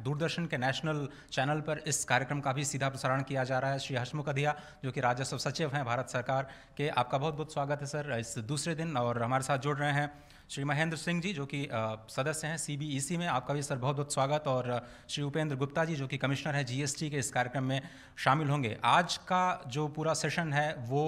दूरदर्शन के national channel पर इस कार्यक्रम का भी सीधा प्रसारण किया जा रहा है। श्री हसमुख अधिया जो कि राजस्व सचिव हैं भारत सरकार के, आपका बहुत बहुत स्वागत है सर इस दूसरे दिन। और हमारे साथ जुड़ रहे हैं श्री महेंद्र सिंह जी जो कि सदस्य हैं CBEC में, आपका भी सर बहुत बहुत स्वागत। और श्री उपेंद्र गुप्ता जी जो कि कमिश्नर हैं GST के, इस कार्यक्रम में शामिल होंगे। आज का जो पूरा सेशन है वो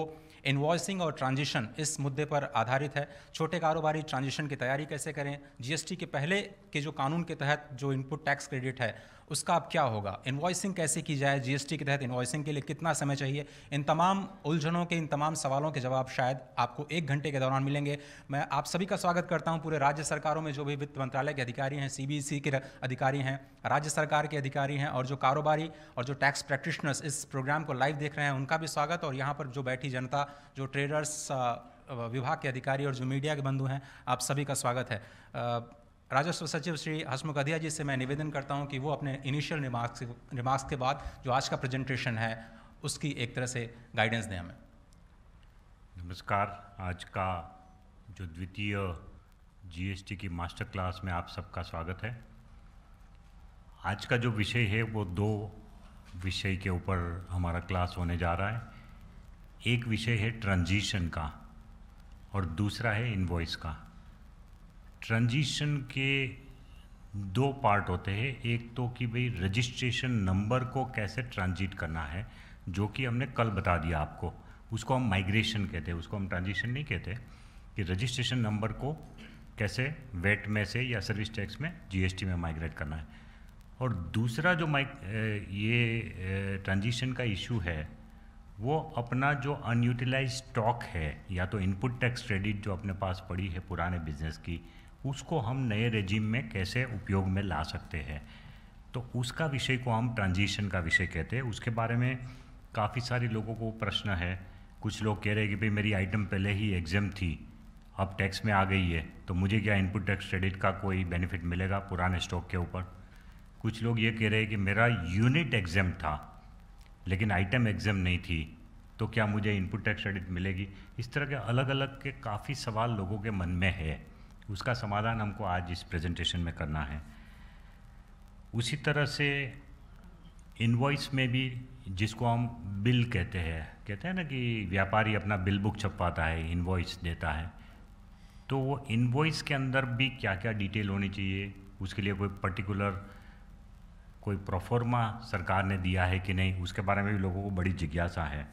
इन्वॉइसिंग और ट्रांजिशन इस मुद्दे पर आधारित है। छोटे कारोबारी ट्रांजिशन की तैयारी कैसे करें, GST के पहले के जो कानून के तहत जो इनपुट टैक्स क्रेडिट है उसका अब क्या होगा, इन्वॉइसिंग कैसे की जाए, GST के तहत इन्वॉइसिंग के लिए कितना समय चाहिए, इन तमाम उलझनों के, इन तमाम सवालों के जवाब शायद आपको 1 घंटे के दौरान मिलेंगे। मैं आप सभी का स्वागत करता हूं पूरे राज्य सरकारों में जो भी वित्त मंत्रालय के अधिकारी हैं, CBEC के अधिकारी हैं, राज्य सरकार के अधिकारी हैं, और जो कारोबारी और जो टैक्स प्रैक्टिशनर्स इस प्रोग्राम को लाइव देख रहे हैं उनका भी स्वागत। और यहाँ पर जो बैठी जनता, जो ट्रेडर्स विभाग के अधिकारी और जो मीडिया के बंधु हैं, आप सभी का स्वागत है। राजस्व सचिव श्री हसमुख अधिया जी से मैं निवेदन करता हूं कि वो अपने इनिशियल रिमार्क्स के बाद जो आज का प्रेजेंटेशन है उसकी एक तरह से गाइडेंस दें हमें। नमस्कार। आज का जो द्वितीय GST की मास्टर क्लास में आप सबका स्वागत है। आज का जो विषय है वो 2 विषय के ऊपर हमारा क्लास होने जा रहा है। एक विषय है ट्रांजिशन का और दूसरा है इनवॉइस का। ट्रांजिशन के 2 पार्ट होते हैं। एक तो कि भाई रजिस्ट्रेशन नंबर को कैसे ट्रांजिट करना है, जो कि हमने कल बता दिया आपको, उसको हम माइग्रेशन कहते हैं, उसको हम ट्रांजिशन नहीं कहते। कि रजिस्ट्रेशन नंबर को कैसे वेट में से या सर्विस टैक्स में GST में माइग्रेट करना है। और दूसरा जो ये ट्रांजिशन का इशू है वो अपना जो अनयूटिलाइज स्टॉक है या तो इनपुट टैक्स क्रेडिट जो अपने पास पड़ी है पुराने बिजनेस की, उसको हम नए रेजिम में कैसे उपयोग में ला सकते हैं। तो उसका विषय को हम ट्रांजिशन का विषय कहते हैं। उसके बारे में काफ़ी सारे लोगों को प्रश्न है। कुछ लोग कह रहे हैं कि भाई मेरी आइटम पहले ही एग्जाम थी, अब टैक्स में आ गई है, तो मुझे क्या इनपुट टैक्स क्रेडिट का कोई बेनिफिट मिलेगा पुराने स्टॉक के ऊपर। कुछ लोग ये कह रहे हैं कि मेरा यूनिट एग्जाम था लेकिन आइटम एग्जाम नहीं थी, तो क्या मुझे इनपुट टैक्स क्रेडिट मिलेगी। इस तरह के अलग अलग के काफ़ी सवाल लोगों के मन में है। उसका समाधान हमको आज इस प्रेजेंटेशन में करना है। उसी तरह से इनवॉइस में भी, जिसको हम बिल कहते हैं ना कि व्यापारी अपना बिल बुक छपवाता है, इनवॉइस देता है, तो वो इनवॉइस के अंदर भी क्या क्या डिटेल होनी चाहिए, उसके लिए कोई पर्टिकुलर कोई प्रोफॉर्मा सरकार ने दिया है कि नहीं, उसके बारे में भी लोगों को बड़ी जिज्ञासा है।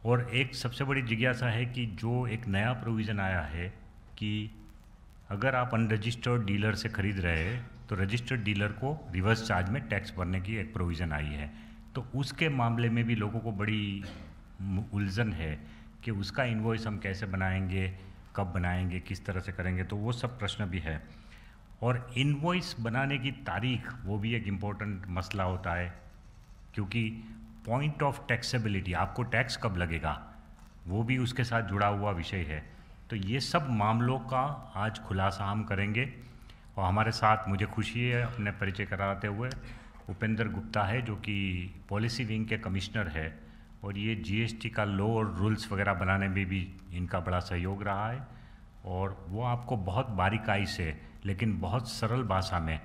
और एक सबसे बड़ी जिज्ञासा है कि जो एक नया प्रोविज़न आया है कि अगर आप अनरजिस्टर्ड डीलर से ख़रीद रहे हैं तो रजिस्टर्ड डीलर को रिवर्स चार्ज में टैक्स भरने की एक प्रोविज़न आई है। तो उसके मामले में भी लोगों को बड़ी उलझन है कि उसका इनवॉइस हम कैसे बनाएंगे, कब बनाएंगे, किस तरह से करेंगे, तो वो सब प्रश्न भी है। और इनवॉइस बनाने की तारीख वो भी एक इम्पोर्टेंट मसला होता है, क्योंकि पॉइंट ऑफ टैक्सेबिलिटी, आपको टैक्स कब लगेगा, वो भी उसके साथ जुड़ा हुआ विषय है। तो ये सब मामलों का आज खुलासा हम करेंगे। और हमारे साथ मुझे खुशी है अपने परिचय कराते हुए उपेंद्र गुप्ता है जो कि पॉलिसी विंग के कमिश्नर है, और ये GST का लॉ और रूल्स वगैरह बनाने में भी इनका बड़ा सहयोग रहा है। और वो आपको बहुत बारीकाई से लेकिन बहुत सरल भाषा में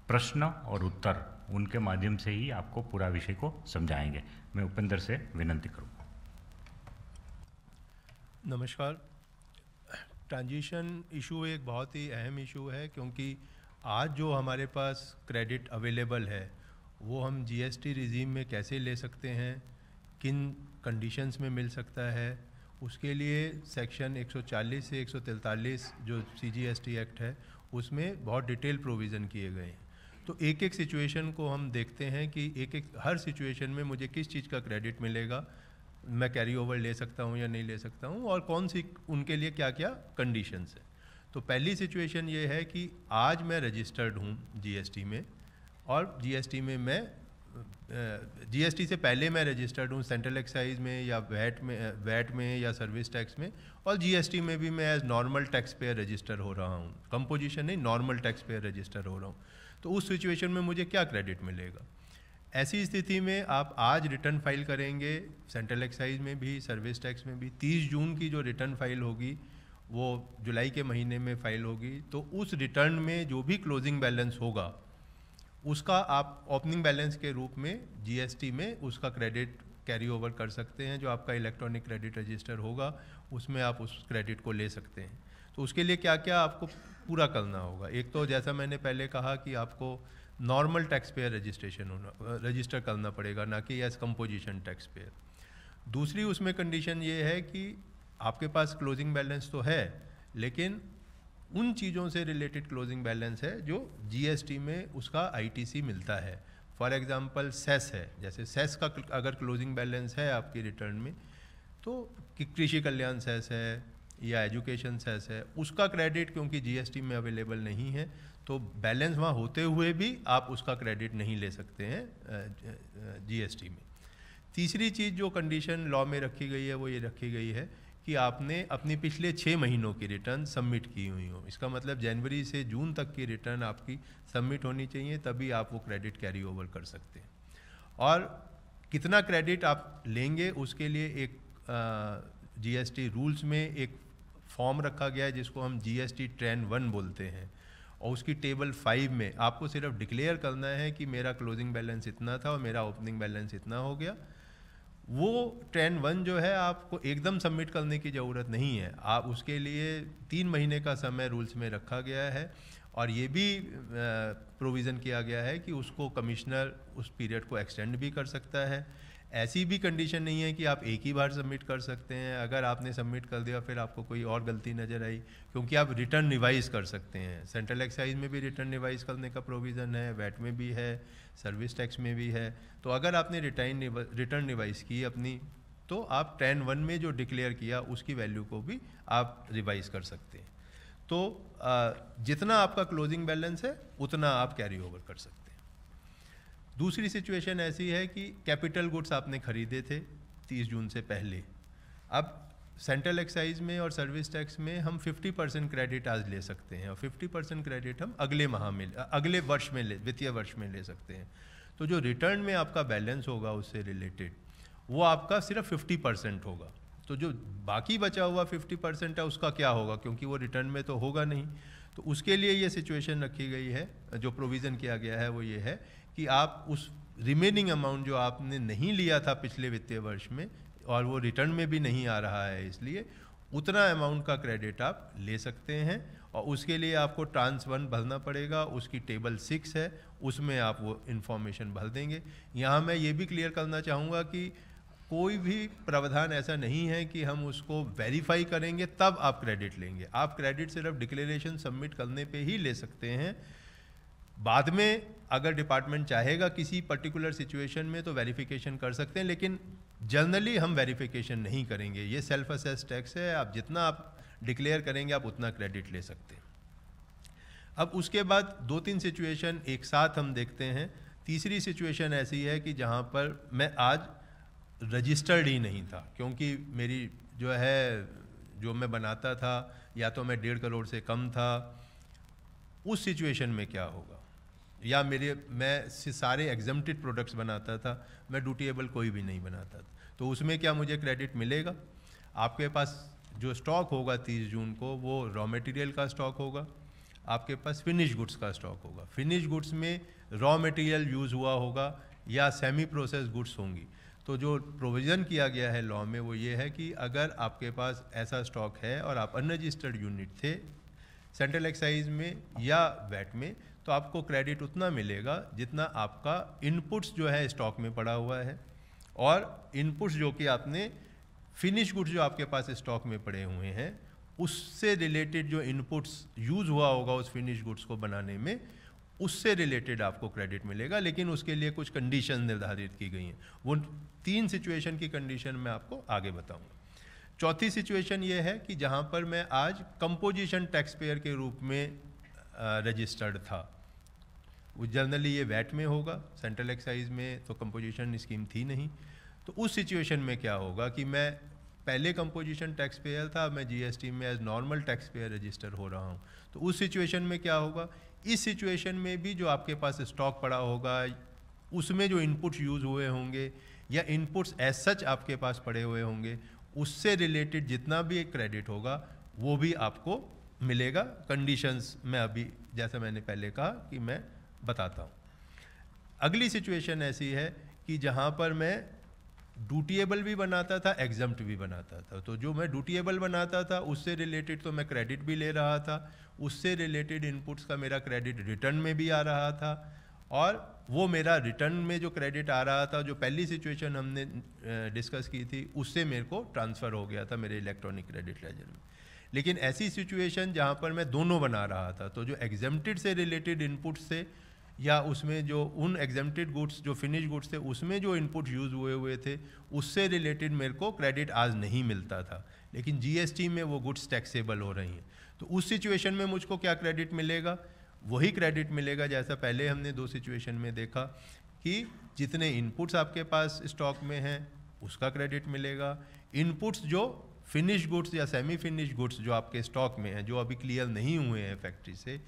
प्रश्न और उत्तर उनके माध्यम से ही आपको पूरा विषय को समझाएंगे। मैं उपेंद्र से विनती करूँगा। नमस्कार। ट्रांजिशन इशू एक बहुत ही अहम इशू है, क्योंकि आज जो हमारे पास क्रेडिट अवेलेबल है वो हम GST रिजीम में कैसे ले सकते हैं, किन कंडीशंस में मिल सकता है, उसके लिए सेक्शन 140 से 143 जो CGST एक्ट है उसमें बहुत डिटेल प्रोविज़न किए गए हैं। तो एक एक सिचुएशन को हम देखते हैं कि हर सिचुएशन में मुझे किस चीज़ का क्रेडिट मिलेगा, मैं कैरी ओवर ले सकता हूँ या नहीं ले सकता हूँ, और कौन सी उनके लिए क्या क्या कंडीशंस है। तो पहली सिचुएशन ये है कि आज मैं रजिस्टर्ड हूँ GST में, और GST में मैं GST से पहले मैं रजिस्टर्ड हूँ सेंट्रल एक्साइज में या वैट में या सर्विस टैक्स में, और GST में भी मैं as normal tax payer register हो रहा हूँ, कंपोजिशन नहीं, नॉर्मल टैक्स पेयर रजिस्टर हो रहा हूँ। तो उस सिचुएशन में मुझे क्या क्रेडिट मिलेगा। ऐसी स्थिति में आप आज रिटर्न फाइल करेंगे सेंट्रल एक्साइज में भी, सर्विस टैक्स में भी। 30 जून की जो रिटर्न फाइल होगी वो जुलाई के महीने में फाइल होगी। तो उस रिटर्न में जो भी क्लोजिंग बैलेंस होगा उसका आप ओपनिंग बैलेंस के रूप में जीएसटी में उसका क्रेडिट कैरी ओवर कर सकते हैं। जो आपका इलेक्ट्रॉनिक क्रेडिट रजिस्टर होगा उसमें आप उस क्रेडिट को ले सकते हैं। तो उसके लिए क्या क्या आपको पूरा करना होगा, एक तो जैसा मैंने पहले कहा कि आपको नॉर्मल टैक्स पेयर रजिस्टर करना पड़ेगा, ना कि एज कंपोजिशन टैक्स पेयर। दूसरी उसमें कंडीशन ये है कि आपके पास क्लोजिंग बैलेंस तो है, लेकिन उन चीज़ों से रिलेटेड क्लोजिंग बैलेंस है जो जीएसटी में उसका आईटीसी मिलता है। फॉर एग्जांपल सेस है, जैसे सेस का अगर क्लोजिंग बैलेंस है आपकी रिटर्न में, तो कृषि कल्याण सेस है या एजुकेशन सेस है, उसका क्रेडिट क्योंकि जीएसटी में अवेलेबल नहीं है तो बैलेंस वहाँ होते हुए भी आप उसका क्रेडिट नहीं ले सकते हैं जीएसटी में। तीसरी चीज़ जो कंडीशन लॉ में रखी गई है वो ये रखी गई है कि आपने अपनी पिछले 6 महीनों की रिटर्न सबमिट की हुई हो। इसका मतलब जनवरी से जून तक की रिटर्न आपकी सबमिट होनी चाहिए, तभी आप वो क्रेडिट कैरी ओवर कर सकते हैं। और कितना क्रेडिट आप लेंगे उसके लिए एक जीएसटी रूल्स में एक फॉर्म रखा गया है जिसको हम जीएसटी ट्रेन 1 बोलते हैं, और उसकी टेबल 5 में आपको सिर्फ डिक्लेयर करना है कि मेरा क्लोजिंग बैलेंस इतना था और मेरा ओपनिंग बैलेंस इतना हो गया। वो ट्रेन 1 जो है आपको एकदम सबमिट करने की ज़रूरत नहीं है, आप उसके लिए 3 महीने का समय रूल्स में रखा गया है, और ये भी प्रोविज़न किया गया है कि उसको कमिश्नर उस पीरियड को एक्सटेंड भी कर सकता है। ऐसी भी कंडीशन नहीं है कि आप एक ही बार सबमिट कर सकते हैं। अगर आपने सबमिट कर दिया फिर आपको कोई और गलती नज़र आई, क्योंकि आप रिटर्न रिवाइज कर सकते हैं। सेंट्रल एक्साइज में भी रिटर्न रिवाइज करने का प्रोविज़न है, वैट में भी है, सर्विस टैक्स में भी है। तो अगर आपने रिटर्न रिवाइज की अपनी, तो आप ट्रेन 1 में जो डिक्लेयर किया उसकी वैल्यू को भी आप रिवाइज कर सकते हैं। तो जितना आपका क्लोजिंग बैलेंस है उतना आप कैरी ओवर कर सकते हैं। दूसरी सिचुएशन ऐसी है कि कैपिटल गुड्स आपने खरीदे थे 30 जून से पहले। अब सेंट्रल एक्साइज में और सर्विस टैक्स में हम 50% क्रेडिट आज ले सकते हैं, और 50% क्रेडिट हम अगले वर्ष में वित्तीय वर्ष में ले सकते हैं। तो जो रिटर्न में आपका बैलेंस होगा उससे रिलेटेड, वो आपका सिर्फ 50% होगा। तो जो बाकी बचा हुआ 50% है उसका क्या होगा, क्योंकि वो रिटर्न में तो होगा नहीं। तो उसके लिए ये सिचुएशन रखी गई है, जो प्रोविज़न किया गया है वो ये है कि आप उस रिमेनिंग अमाउंट जो आपने नहीं लिया था पिछले वित्तीय वर्ष में, और वो रिटर्न में भी नहीं आ रहा है, इसलिए उतना अमाउंट का क्रेडिट आप ले सकते हैं। और उसके लिए आपको ट्रांस 1 भरना पड़ेगा, उसकी टेबल 6 है, उसमें आप वो इन्फॉर्मेशन भर देंगे। यहाँ मैं ये भी क्लियर करना चाहूँगा कि कोई भी प्रावधान ऐसा नहीं है कि हम उसको वेरीफाई करेंगे तब आप क्रेडिट लेंगे। आप क्रेडिट सिर्फ डिक्लेरेशन सबमिट करने पे ही ले सकते हैं। बाद में अगर डिपार्टमेंट चाहेगा किसी पर्टिकुलर सिचुएशन में तो वेरिफिकेशन कर सकते हैं, लेकिन जनरली हम वेरिफिकेशन नहीं करेंगे। ये सेल्फ असेस टैक्स है, आप जितना आप डिक्लेयर करेंगे आप उतना क्रेडिट ले सकते हैं। अब उसके बाद 2-3 सिचुएशन एक साथ हम देखते हैं। तीसरी सिचुएशन ऐसी है कि जहाँ पर मैं आज रजिस्टर्ड ही नहीं था, क्योंकि मेरी जो मैं बनाता था या तो मैं 1.5 करोड़ से कम था। उस सिचुएशन में क्या होगा, या मैं सारे एग्जम्प्टेड प्रोडक्ट्स बनाता था, मैं ड्यूटीएबल कोई भी नहीं बनाता था, तो उसमें क्या मुझे क्रेडिट मिलेगा? आपके पास जो स्टॉक होगा 30 जून को वो रॉ मटेरियल का स्टॉक होगा, आपके पास फिनिश गुड्स का स्टॉक होगा। फिनिश गुड्स में रॉ मटेरियल यूज़ हुआ होगा या सेमी प्रोसेस गुड्स होंगी। तो जो प्रोविज़न किया गया है लॉ में वो ये है कि अगर आपके पास ऐसा स्टॉक है और आप अनरजिस्टर्ड यूनिट थे सेंट्रल एक्साइज में या वैट में, तो आपको क्रेडिट उतना मिलेगा जितना आपका इनपुट्स जो है स्टॉक में पड़ा हुआ है, और इनपुट्स जो कि आपने फिनिश गुड्स जो आपके पास स्टॉक में पड़े हुए हैं उससे रिलेटेड जो इनपुट्स यूज़ हुआ होगा उस फिनिश गुड्स को बनाने में, उससे रिलेटेड आपको क्रेडिट मिलेगा। लेकिन उसके लिए कुछ कंडीशन निर्धारित की गई हैं। वो 3 सिचुएशन की कंडीशन मैं आपको आगे बताऊंगा। चौथी सिचुएशन ये है कि जहाँ पर मैं आज कंपोजिशन टैक्स पेयर के रूप में रजिस्टर्ड था। वो जनरली ये वैट में होगा, सेंट्रल एक्साइज में तो कंपोजिशन स्कीम थी नहीं। तो उस सिचुएशन में क्या होगा कि मैं पहले कंपोजिशन टैक्स पेयर था, मैं जीएसटी में as normal tax payer register हो रहा हूँ। तो उस सिचुएशन में क्या होगा, इस सिचुएशन में भी जो आपके पास स्टॉक पड़ा होगा उसमें जो इनपुट्स यूज़ हुए होंगे या इनपुट्स एज सच आपके पास पड़े हुए होंगे, उससे रिलेटेड जितना भी एक क्रेडिट होगा वो भी आपको मिलेगा। कंडीशंस में अभी जैसा मैंने पहले कहा कि मैं बताता हूँ। अगली सिचुएशन ऐसी है कि जहाँ पर मैं ड्यूटीएबल भी बनाता था, एग्जम्प्ट भी बनाता था। तो जो मैं ड्यूटीएबल बनाता था उससे रिलेटेड तो मैं क्रेडिट भी ले रहा था, उससे रिलेटेड इनपुट्स का मेरा क्रेडिट रिटर्न में भी आ रहा था, और वो मेरा रिटर्न में जो क्रेडिट आ रहा था, जो पहली सिचुएशन हमने डिस्कस की थी, उससे मेरे को ट्रांसफ़र हो गया था मेरे इलेक्ट्रॉनिक क्रेडिट लेजर में। लेकिन ऐसी सिचुएशन जहाँ पर मैं दोनों बना रहा था, तो जो एग्जेम्प्टेड से रिलेटेड इनपुट्स थे या उसमें जो उन एग्जेम्प्टेड गुड्स जो फिनिश गुड्स थे उसमें जो इनपुट यूज़ हुए थे उससे रिलेटेड मेरे को क्रेडिट आज नहीं मिलता था, लेकिन जीएसटी में वो गुड्स टैक्सेबल हो रही हैं। तो उस सिचुएशन में मुझको क्या क्रेडिट मिलेगा? वही क्रेडिट मिलेगा जैसा पहले हमने दो सिचुएशन में देखा कि जितने इनपुट्स आपके पास स्टॉक में हैं उसका क्रेडिट मिलेगा, इनपुट्स जो फिनिश गुड्स या सेमी फिनिश गुड्स जो आपके स्टॉक में हैं, जो अभी क्लियर नहीं हुए हैं फैक्ट्री से,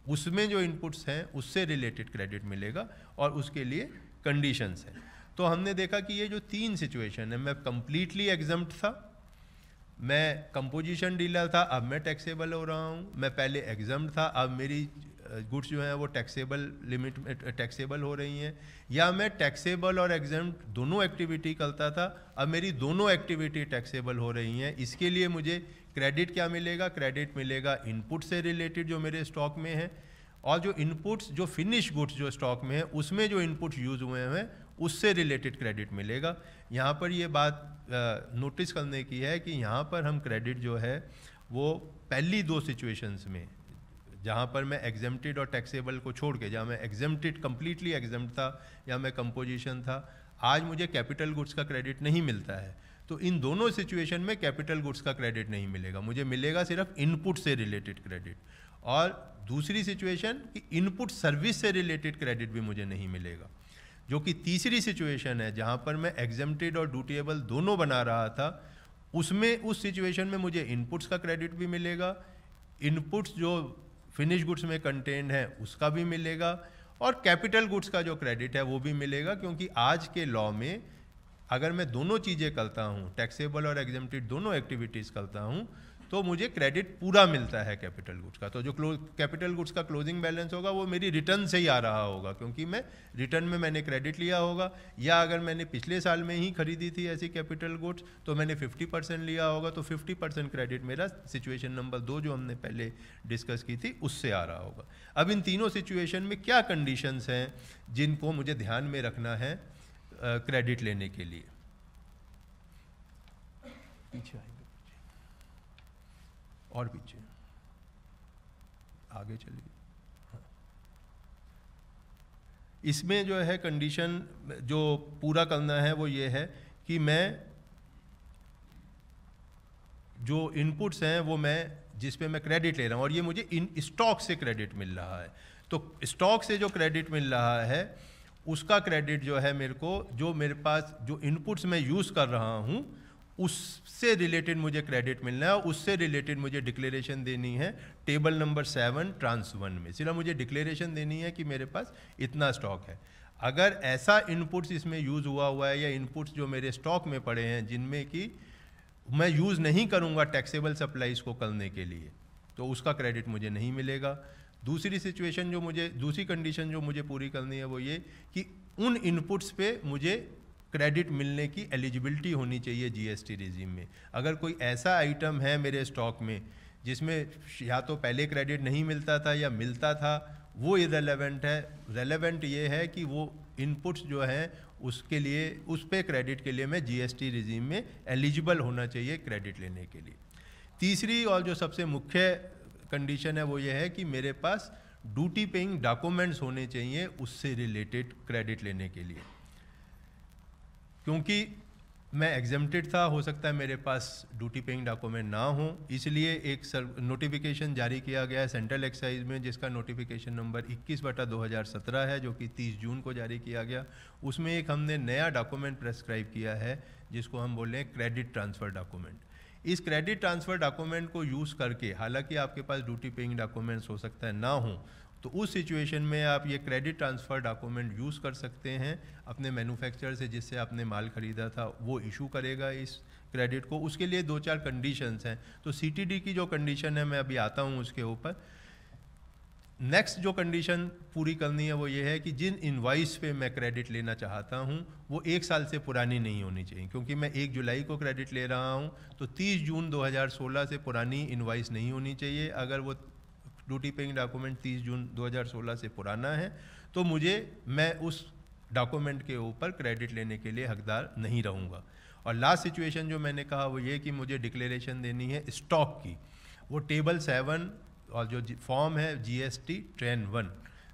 उसमें जो इनपुट्स हैं उससे रिलेटेड क्रेडिट मिलेगा, और उसके लिए कंडीशंस हैं। तो हमने देखा कि ये जो तीन सिचुएशन है, मैं कंप्लीटली एग्जम्प्ट था, मैं कंपोजिशन डीलर था, अब मैं टैक्सेबल हो रहा हूँ, मैं पहले एग्जम्प्ट था, अब मेरी गुड्स जो हैं वो टैक्सेबल लिमिट में टैक्सेबल हो रही हैं, या मैं टैक्सेबल और एग्जम्प्ट दोनों एक्टिविटी करता था, अब मेरी दोनों एक्टिविटी टैक्सेबल हो रही हैं। इसके लिए मुझे क्रेडिट क्या मिलेगा? क्रेडिट मिलेगा इनपुट से रिलेटेड जो मेरे स्टॉक में है, और जो इनपुट्स जो फिनिश गुड्स जो स्टॉक में है उसमें जो इनपुट्स यूज़ हुए हैं उससे रिलेटेड क्रेडिट मिलेगा। यहाँ पर ये बात नोटिस करने की है कि यहाँ पर हम क्रेडिट जो है वो पहली दो सिचुएशंस में, जहाँ पर मैं एग्जेम्प्टेड और टैक्सेबल को छोड़ के, जहाँ मैं एग्जेम्प्टेड कंप्लीटली एग्जेम्प्ट था या मैं कंपोजिशन था, आज मुझे कैपिटल गुड्स का क्रेडिट नहीं मिलता है। तो इन दोनों सिचुएशन में कैपिटल गुड्स का क्रेडिट नहीं मिलेगा, मुझे मिलेगा सिर्फ इनपुट से रिलेटेड क्रेडिट। और दूसरी सिचुएशन कि इनपुट सर्विस से रिलेटेड क्रेडिट भी मुझे नहीं मिलेगा, जो कि तीसरी सिचुएशन है जहाँ पर मैं एग्जेम्प्टेड और ड्यूटीएबल दोनों बना रहा था। उसमें उस सिचुएशन में मुझे इनपुट्स का क्रेडिट भी मिलेगा, इनपुट्स जो फिनिश गुड्स में कंटेंट है उसका भी मिलेगा, और कैपिटल गुड्स का जो क्रेडिट है वो भी मिलेगा, क्योंकि आज के लॉ में अगर मैं दोनों चीज़ें करता हूँ, टैक्सेबल और एग्जेम्प्टेड दोनों एक्टिविटीज़ करता हूँ, तो मुझे क्रेडिट पूरा मिलता है कैपिटल गुड्स का। तो जो कैपिटल गुड्स का क्लोजिंग बैलेंस होगा वो मेरी रिटर्न से ही आ रहा होगा, क्योंकि मैं रिटर्न में मैंने क्रेडिट लिया होगा, या अगर मैंने पिछले साल में ही खरीदी थी ऐसी कैपिटल गुड्स तो मैंने 50% लिया होगा, तो 50% क्रेडिट मेरा सिचुएशन नंबर 2 जो हमने पहले डिस्कस की थी उससे आ रहा होगा। अब इन तीनों सिचुएशन में क्या कंडीशंस हैं जिनको मुझे ध्यान में रखना है क्रेडिट लेने के लिए? पीछे आएंगे, और पीछे आगे चलिए। इसमें जो है कंडीशन जो पूरा करना है वो ये है कि मैं जो इनपुट्स हैं वो मैं जिस पे मैं क्रेडिट ले रहा हूँ, और ये मुझे इन स्टॉक से क्रेडिट मिल रहा है, तो स्टॉक से जो क्रेडिट मिल रहा है उसका क्रेडिट जो है मेरे को, जो मेरे पास जो इनपुट्स मैं यूज़ कर रहा हूँ उससे रिलेटेड मुझे क्रेडिट मिलना है, और उससे रिलेटेड मुझे डिक्लेरेशन देनी है टेबल नंबर 7 ट्रांस 1 में। सिर्फ मुझे डिक्लेरेशन देनी है कि मेरे पास इतना स्टॉक है। अगर ऐसा इनपुट्स इसमें यूज़ हुआ है या इनपुट्स जो मेरे स्टॉक में पड़े हैं जिनमें कि मैं यूज़ नहीं करूँगा टैक्सेबल सप्लाईज को करने के लिए, तो उसका क्रेडिट मुझे नहीं मिलेगा। दूसरी सिचुएशन जो मुझे, दूसरी कंडीशन जो मुझे पूरी करनी है वो ये कि उन इनपुट्स पे मुझे क्रेडिट मिलने की एलिजिबिलिटी होनी चाहिए जीएसटी रिजीम में। अगर कोई ऐसा आइटम है मेरे स्टॉक में जिसमें या तो पहले क्रेडिट नहीं मिलता था या मिलता था, वो इरेलेवेंट है। रेलेवेंट ये है कि वो इनपुट्स जो हैं उसके लिए, उस पे क्रेडिट के लिए मैं जीएसटी रिजीम में एलिजिबल होना चाहिए क्रेडिट लेने के लिए। तीसरी और जो सबसे मुख्य कंडीशन है वो ये है कि मेरे पास ड्यूटी पेइंग डॉक्यूमेंट्स होने चाहिए उससे रिलेटेड क्रेडिट लेने के लिए। क्योंकि मैं एग्जेम्प्टेड था, हो सकता है मेरे पास ड्यूटी पेइंग डॉक्यूमेंट ना हो, इसलिए एक नोटिफिकेशन जारी किया गया है सेंट्रल एक्साइज में, जिसका नोटिफिकेशन नंबर 21/2017 है, जो कि 30 जून को जारी किया गया। उसमें एक हमने नया डॉक्यूमेंट प्रेस्क्राइब किया है जिसको हम बोल रहे हैं क्रेडिट ट्रांसफ़र डॉक्यूमेंट। इस क्रेडिट ट्रांसफ़र डॉक्यूमेंट को यूज़ करके, हालांकि आपके पास ड्यूटी पेइंग डॉक्यूमेंट्स हो सकता है ना हो, तो उस सिचुएशन में आप ये क्रेडिट ट्रांसफ़र डॉक्यूमेंट यूज़ कर सकते हैं। अपने मैन्युफैक्चरर से जिससे आपने माल ख़रीदा था वो इशू करेगा इस क्रेडिट को। उसके लिए 2-4 कंडीशंस हैं। तो सीटीडी की जो कंडीशन है, मैं अभी आता हूँ उसके ऊपर। नेक्स्ट जो कंडीशन पूरी करनी है वो ये है कि जिन इनवॉइस पे मैं क्रेडिट लेना चाहता हूँ वो 1 साल से पुरानी नहीं होनी चाहिए, क्योंकि मैं 1 जुलाई को क्रेडिट ले रहा हूँ तो 30 जून 2016 से पुरानी इनवॉइस नहीं होनी चाहिए। अगर वो ड्यूटी पेइंग डॉक्यूमेंट 30 जून 2016 से पुराना है तो मैं उस डॉक्यूमेंट के ऊपर क्रेडिट लेने के लिए हकदार नहीं रहूँगा। और लास्ट सिचुएशन जो मैंने कहा वो ये कि मुझे डिक्लेरेशन देनी है स्टॉक की, वो टेबल 7 और जो फॉर्म है GST ट्रेन 1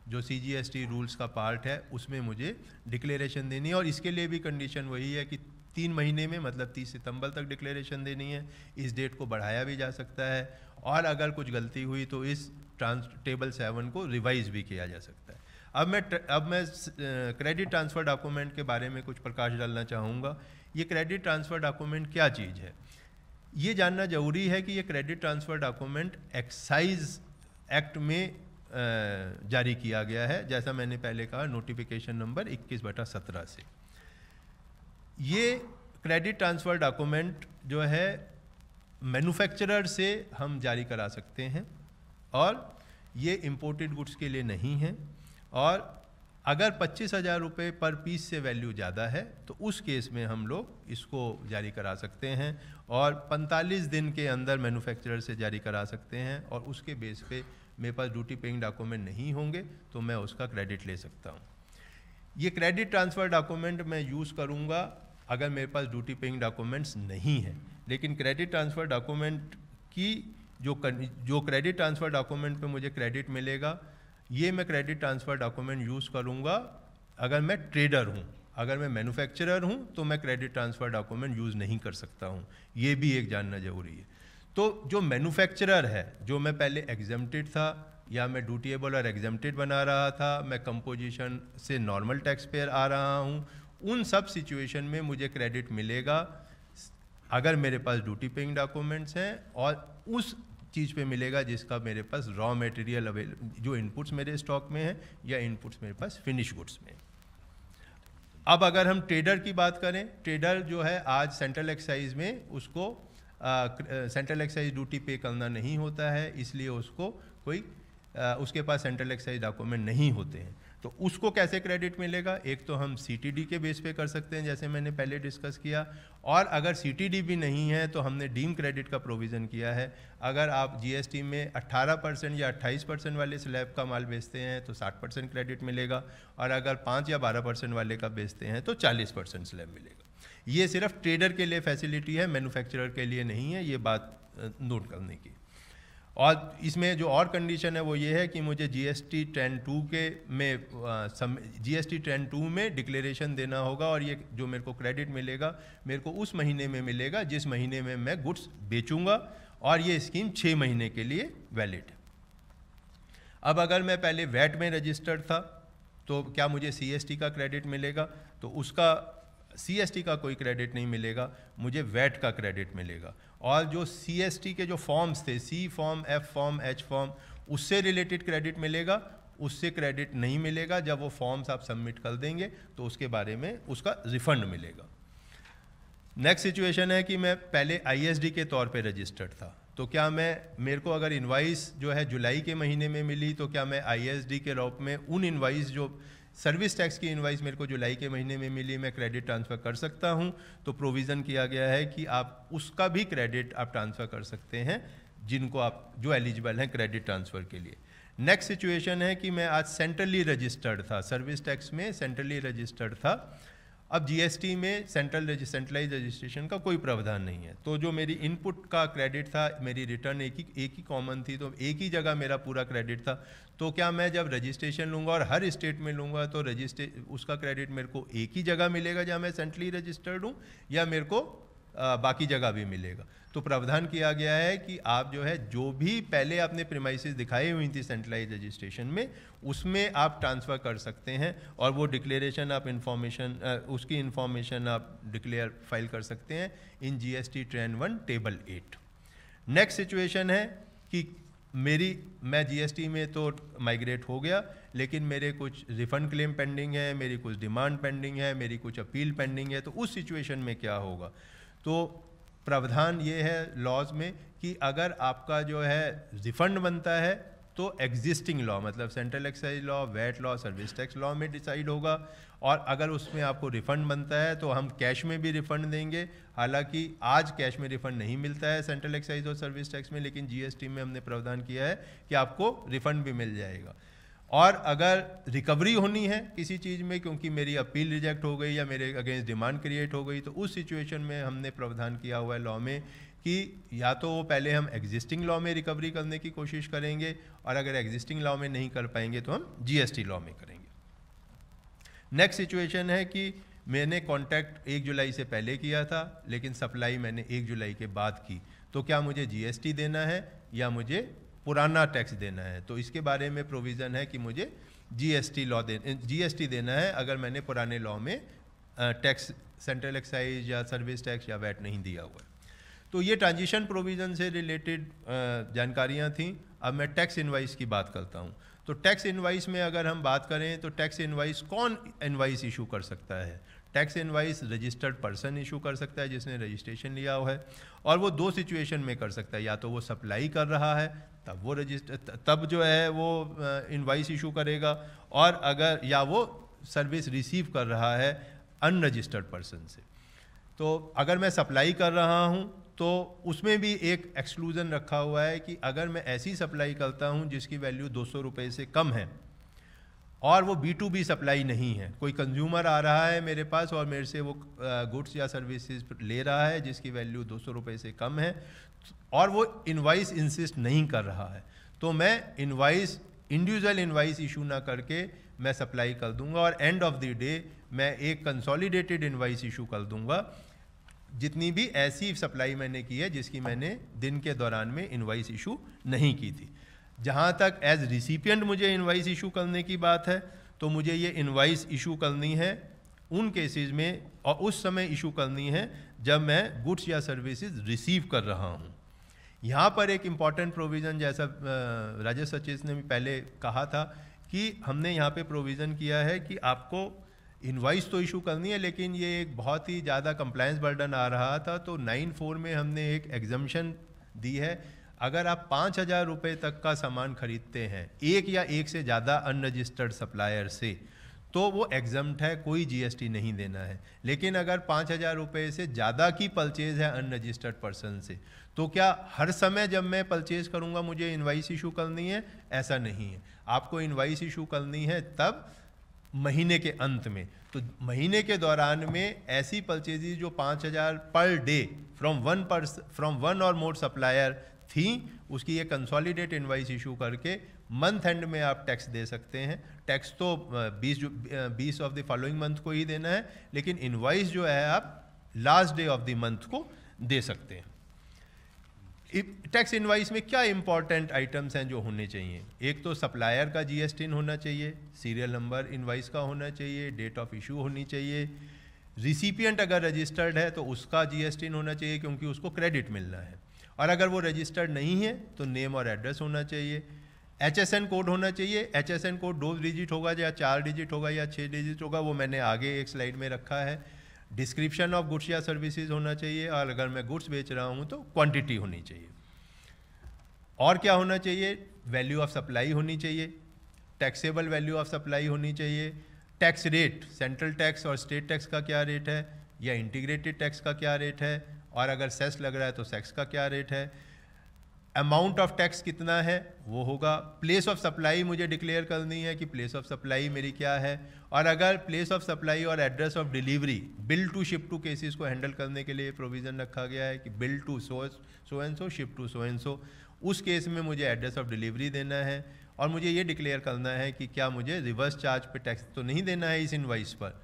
जो CGST रूल्स का पार्ट है उसमें मुझे डिक्लेरेशन देनी है। और इसके लिए भी कंडीशन वही है कि 3 महीने में मतलब 30 सितंबर तक डिक्लेरेशन देनी है। इस डेट को बढ़ाया भी जा सकता है और अगर कुछ गलती हुई तो इस टेबल 7 को रिवाइज भी किया जा सकता है। अब मैं क्रेडिट ट्रांसफ़र डॉक्यूमेंट के बारे में कुछ प्रकाश डालना चाहूँगा। ये क्रेडिट ट्रांसफ़र डॉक्यूमेंट क्या चीज़ है, ये जानना जरूरी है कि ये credit transfer document excise act में जारी किया गया है, जैसा मैंने पहले कहा नोटिफिकेशन नंबर 21/17 से। ये क्रेडिट ट्रांसफ़र डॉक्यूमेंट जो है मैन्युफैक्चरर से हम जारी करा सकते हैं और ये इंपोर्टेड गुड्स के लिए नहीं है। और अगर 25,000 रुपये पर पीस से वैल्यू ज़्यादा है तो उस केस में हम लोग इसको जारी करा सकते हैं और 45 दिन के अंदर मैन्युफैक्चरर से जारी करा सकते हैं। और उसके बेस पे मेरे पास ड्यूटी पेइंग डॉक्यूमेंट नहीं होंगे तो मैं उसका क्रेडिट ले सकता हूँ। ये क्रेडिट ट्रांसफ़र डॉक्यूमेंट मैं यूज़ करूँगा अगर मेरे पास ड्यूटी पेइंग डॉक्यूमेंट्स नहीं है। लेकिन क्रेडिट ट्रांसफ़र डॉक्यूमेंट की जो क्रेडिट ट्रांसफ़र डॉक्यूमेंट पे मुझे क्रेडिट मिलेगा, ये मैं क्रेडिट ट्रांसफ़र डॉक्यूमेंट यूज़ करूँगा अगर मैं ट्रेडर हूँ। अगर मैं मैन्युफैक्चरर हूँ तो मैं क्रेडिट ट्रांसफ़र डॉक्यूमेंट यूज़ नहीं कर सकता हूँ, ये भी एक जानना ज़रूरी है। तो जो मैन्युफैक्चरर है, जो मैं पहले एग्जेम्प्टेड था या मैं ड्यूटीएबल और एग्जेम्प्टेड बना रहा था, मैं कंपोजिशन से नॉर्मल टैक्स पेयर आ रहा हूँ, उन सब सिचुएशन में मुझे क्रेडिट मिलेगा अगर मेरे पास ड्यूटी पेइंग डॉक्यूमेंट्स हैं और उस चीज़ पे मिलेगा जिसका मेरे पास रॉ मटेरियल जो इनपुट्स मेरे स्टॉक में है या इनपुट्स मेरे पास फिनिश गुड्स में। अब अगर हम ट्रेडर की बात करें, ट्रेडर जो है आज सेंट्रल एक्साइज में उसको सेंट्रल एक्साइज ड्यूटी पे करना नहीं होता है, इसलिए उसको उसके पास सेंट्रल एक्साइज डॉक्यूमेंट नहीं होते हैं। तो उसको कैसे क्रेडिट मिलेगा? एक तो हम CTD के बेस पे कर सकते हैं जैसे मैंने पहले डिस्कस किया, और अगर CTD भी नहीं है तो हमने डीम क्रेडिट का प्रोविज़न किया है। अगर आप GST में 18% या 28% वाले स्लैब का माल बेचते हैं तो 60% क्रेडिट मिलेगा, और अगर 5 या 12% वाले का बेचते हैं तो 40% स्लैब मिलेगा। ये सिर्फ ट्रेडर के लिए फैसिलिटी है, मैन्युफैक्चरर के लिए नहीं है, ये बात नोट करने की। और इसमें जो और कंडीशन है वो ये है कि मुझे GST ट्रेन 2 में डिक्लेरेशन देना होगा, और ये जो मेरे को क्रेडिट मिलेगा मेरे को उस महीने में मिलेगा जिस महीने में मैं गुड्स बेचूंगा, और ये स्कीम 6 महीने के लिए वैलिड है। अब अगर मैं पहले वैट में रजिस्टर्ड था तो क्या मुझे CST का क्रेडिट मिलेगा? तो उसका CST का कोई क्रेडिट नहीं मिलेगा, मुझे वैट का क्रेडिट मिलेगा। और जो CST के जो फॉर्म्स थे, C form, F form, H form, उससे रिलेटेड क्रेडिट मिलेगा, उससे क्रेडिट नहीं मिलेगा। जब वो फॉर्म्स आप सबमिट कर देंगे तो उसके बारे में उसका रिफंड मिलेगा। नेक्स्ट सिचुएशन है कि मैं पहले ISD के तौर पे रजिस्टर्ड था, तो क्या मेरे को अगर इनवाइस जो है जुलाई के महीने में मिली तो क्या मैं ISD के रूप में उन इनवाइस जो सर्विस टैक्स की इनवाइस मेरे को जुलाई के महीने में मिली मैं क्रेडिट ट्रांसफ़र कर सकता हूं? तो प्रोविज़न किया गया है कि आप उसका भी क्रेडिट आप ट्रांसफ़र कर सकते हैं जो एलिजिबल हैं क्रेडिट ट्रांसफ़र के लिए। नेक्स्ट सिचुएशन है कि मैं आज सेंट्रली रजिस्टर्ड था, सर्विस टैक्स में सेंट्रली रजिस्टर्ड था। अब GST में सेंट्रलाइज रजिस्ट्रेशन का कोई प्रावधान नहीं है, तो जो मेरी इनपुट का क्रेडिट था, मेरी रिटर्न एक ही कॉमन थी, तो एक ही जगह मेरा पूरा क्रेडिट था। तो क्या मैं जब रजिस्ट्रेशन लूँगा और हर स्टेट में लूँगा तो उसका क्रेडिट मेरे को एक ही जगह मिलेगा जहाँ मैं सेंट्रली रजिस्टर्ड हूँ, या मेरे को बाकी जगह भी मिलेगा? तो प्रावधान किया गया है कि आप जो भी पहले आपने प्रीमाइसेस दिखाई हुई थी सेंट्रलाइज रजिस्ट्रेशन में, उसमें आप ट्रांसफ़र कर सकते हैं, और वो डिक्लेरेशन आप उसकी इंफॉर्मेशन आप डिक्लेयर फाइल कर सकते हैं इन GST train 1 table 8। Next situation है कि मैं GST में तो माइग्रेट हो गया, लेकिन मेरे कुछ रिफंड क्लेम पेंडिंग है, मेरी कुछ डिमांड पेंडिंग है, मेरी कुछ अपील पेंडिंग है। तो उस सिचुएशन में क्या होगा? तो प्रावधान ये है लॉज में कि अगर आपका रिफंड बनता है तो एग्जिस्टिंग लॉ मतलब central excise law, VAT law, service tax law में डिसाइड होगा। और अगर उसमें आपको रिफ़ंड बनता है तो हम कैश में भी रिफ़ंड देंगे। हालांकि आज कैश में रिफ़ंड नहीं मिलता है सेंट्रल एक्साइज और सर्विस टैक्स में, लेकिन जीएसटी में हमने प्रावधान किया है कि आपको रिफ़ंड भी मिल जाएगा। और अगर रिकवरी होनी है किसी चीज़ में क्योंकि मेरी अपील रिजेक्ट हो गई या मेरे अगेंस्ट डिमांड क्रिएट हो गई, तो उस सिचुएशन में हमने प्रावधान किया हुआ है लॉ में कि या तो वो पहले हम एग्जिस्टिंग लॉ में रिकवरी करने की कोशिश करेंगे, और अगर एग्जिस्टिंग लॉ में नहीं कर पाएंगे तो हम जीएसटी लॉ में करेंगे। नेक्स्ट सिचुएशन है कि मैंने कॉन्टैक्ट 1 जुलाई से पहले किया था लेकिन सप्लाई मैंने 1 जुलाई के बाद की, तो क्या मुझे जीएसटी देना है या मुझे पुराना टैक्स देना है? तो इसके बारे में प्रोविज़न है कि मुझे जीएसटी देना है अगर मैंने पुराने लॉ में टैक्स सेंट्रल एक्साइज या सर्विस टैक्स या वैट नहीं दिया हुआ है। तो ये ट्रांजिशन प्रोविज़न से रिलेटेड जानकारियाँ थीं। अब मैं टैक्स इनवाइस की बात करता हूँ। तो टैक्स इनवाइस में अगर हम बात करें तो टैक्स इनवाइस कौन इनवाइस इशू कर सकता है? Tax invoice registered person issue कर सकता है जिसने रजिस्ट्रेशन लिया हुआ है, और वो 2 सिचुएशन में कर सकता है। या तो वो सप्लाई कर रहा है तब जो है वो इनवाइस इशू करेगा, और अगर या वो सर्विस रिसीव कर रहा है अनरजिस्टर्ड पर्सन से। तो अगर मैं सप्लाई कर रहा हूँ तो उसमें भी एक एक्सक्लूजन रखा हुआ है कि अगर मैं ऐसी सप्लाई करता हूँ जिसकी वैल्यू 200 रुपये से कम है और वो B2B सप्लाई नहीं है, कोई कंज्यूमर आ रहा है मेरे पास और मेरे से वो गुड्स या सर्विसेज ले रहा है जिसकी वैल्यू 200 रुपये से कम है और वो इनवाइस इंसिस्ट नहीं कर रहा है, तो मैं इनवाइस इंडिविजुअल इनवाइस इशू ना करके मैं सप्लाई कर दूंगा, और एंड ऑफ द डे मैं एक कंसोलिडेटेड इनवाइस इशू कर दूंगा जितनी भी ऐसी सप्लाई मैंने की है जिसकी मैंने दिन के दौरान में इनवाइस इशू नहीं की थी। जहाँ तक एज रिसिपिएंट मुझे इनवाइस इशू करने की बात है तो मुझे ये इनवाइस इशू करनी है उन केसेस में और उस समय इशू करनी है जब मैं गुड्स या सर्विसेज रिसीव कर रहा हूँ। यहाँ पर एक इम्पॉर्टेंट प्रोविज़न, जैसा राजेश सचेत ने भी पहले कहा था कि हमने यहाँ पे प्रोविज़न किया है कि आपको इनवाइस तो इशू करनी है, लेकिन ये एक बहुत ही ज़्यादा कंप्लायंस बर्डन आ रहा था, तो 9(4) में हमने एक एग्जम्पशन दी है। अगर आप 5,000 रुपये तक का सामान खरीदते हैं एक या एक से ज़्यादा अनरजिस्टर्ड सप्लायर से, तो वो एग्जम्प्ट है, कोई जीएसटी नहीं देना है। लेकिन अगर 5,000 रुपये से ज़्यादा की परचेज़ है अनरजिस्टर्ड पर्सन से, तो क्या हर समय जब मैं परचेज़ करूँगा मुझे इनवाइस इशू करनी है? ऐसा नहीं है। आपको इनवाइस इशू करनी है तब महीने के अंत में। तो महीने के दौरान में ऐसी परचेजेज जो 5,000 पर डे फ्रॉम वन और मोर सप्लायर थी, उसकी ये कंसोलिडेट इनवाइस इशू करके मंथ एंड में आप टैक्स दे सकते हैं। टैक्स तो 20 ऑफ द फॉलोइंग मंथ को ही देना है, लेकिन इनवाइस जो है आप last day of the month को दे सकते हैं। टैक्स इनवाइस में क्या इंपॉर्टेंट आइटम्स हैं जो होने चाहिए? एक तो सप्लायर का जीएसटी होना चाहिए, सीरियल नंबर इनवाइस का होना चाहिए, डेट ऑफ इशू होनी चाहिए। रिसिपिएंट अगर रजिस्टर्ड है तो उसका जीएसटी होना चाहिए क्योंकि उसको क्रेडिट मिलना है, और अगर वो रजिस्टर्ड नहीं है तो नेम और एड्रेस होना चाहिए। HSN कोड होना चाहिए। HSN कोड 2 डिजिट होगा या 4 डिजिट होगा या 6 डिजिट होगा, वो मैंने आगे एक स्लाइड में रखा है। डिस्क्रिप्शन ऑफ गुड्स या सर्विसेज होना चाहिए, और अगर मैं गुड्स बेच रहा हूँ तो क्वांटिटी होनी चाहिए। और क्या होना चाहिए? वैल्यू ऑफ सप्लाई होनी चाहिए, टैक्सेबल वैल्यू ऑफ सप्लाई होनी चाहिए, टैक्स रेट, सेंट्रल टैक्स और स्टेट टैक्स का क्या रेट है या इंटीग्रेटेड टैक्स का क्या रेट है, और अगर सेस लग रहा है तो सेस का क्या रेट है, अमाउंट ऑफ टैक्स कितना है वो होगा। प्लेस ऑफ सप्लाई मुझे डिक्लेयर करनी है कि प्लेस ऑफ सप्लाई मेरी क्या है, और अगर प्लेस ऑफ सप्लाई और address of delivery bill to ship to cases को हैंडल करने के लिए प्रोविज़न रखा गया है कि bill to so and so, ship to so and so, उस केस में मुझे एड्रेस ऑफ डिलीवरी देना है, और मुझे ये डिक्लेयर करना है कि क्या मुझे रिवर्स चार्ज पे टैक्स तो नहीं देना है इस इनवाइस पर,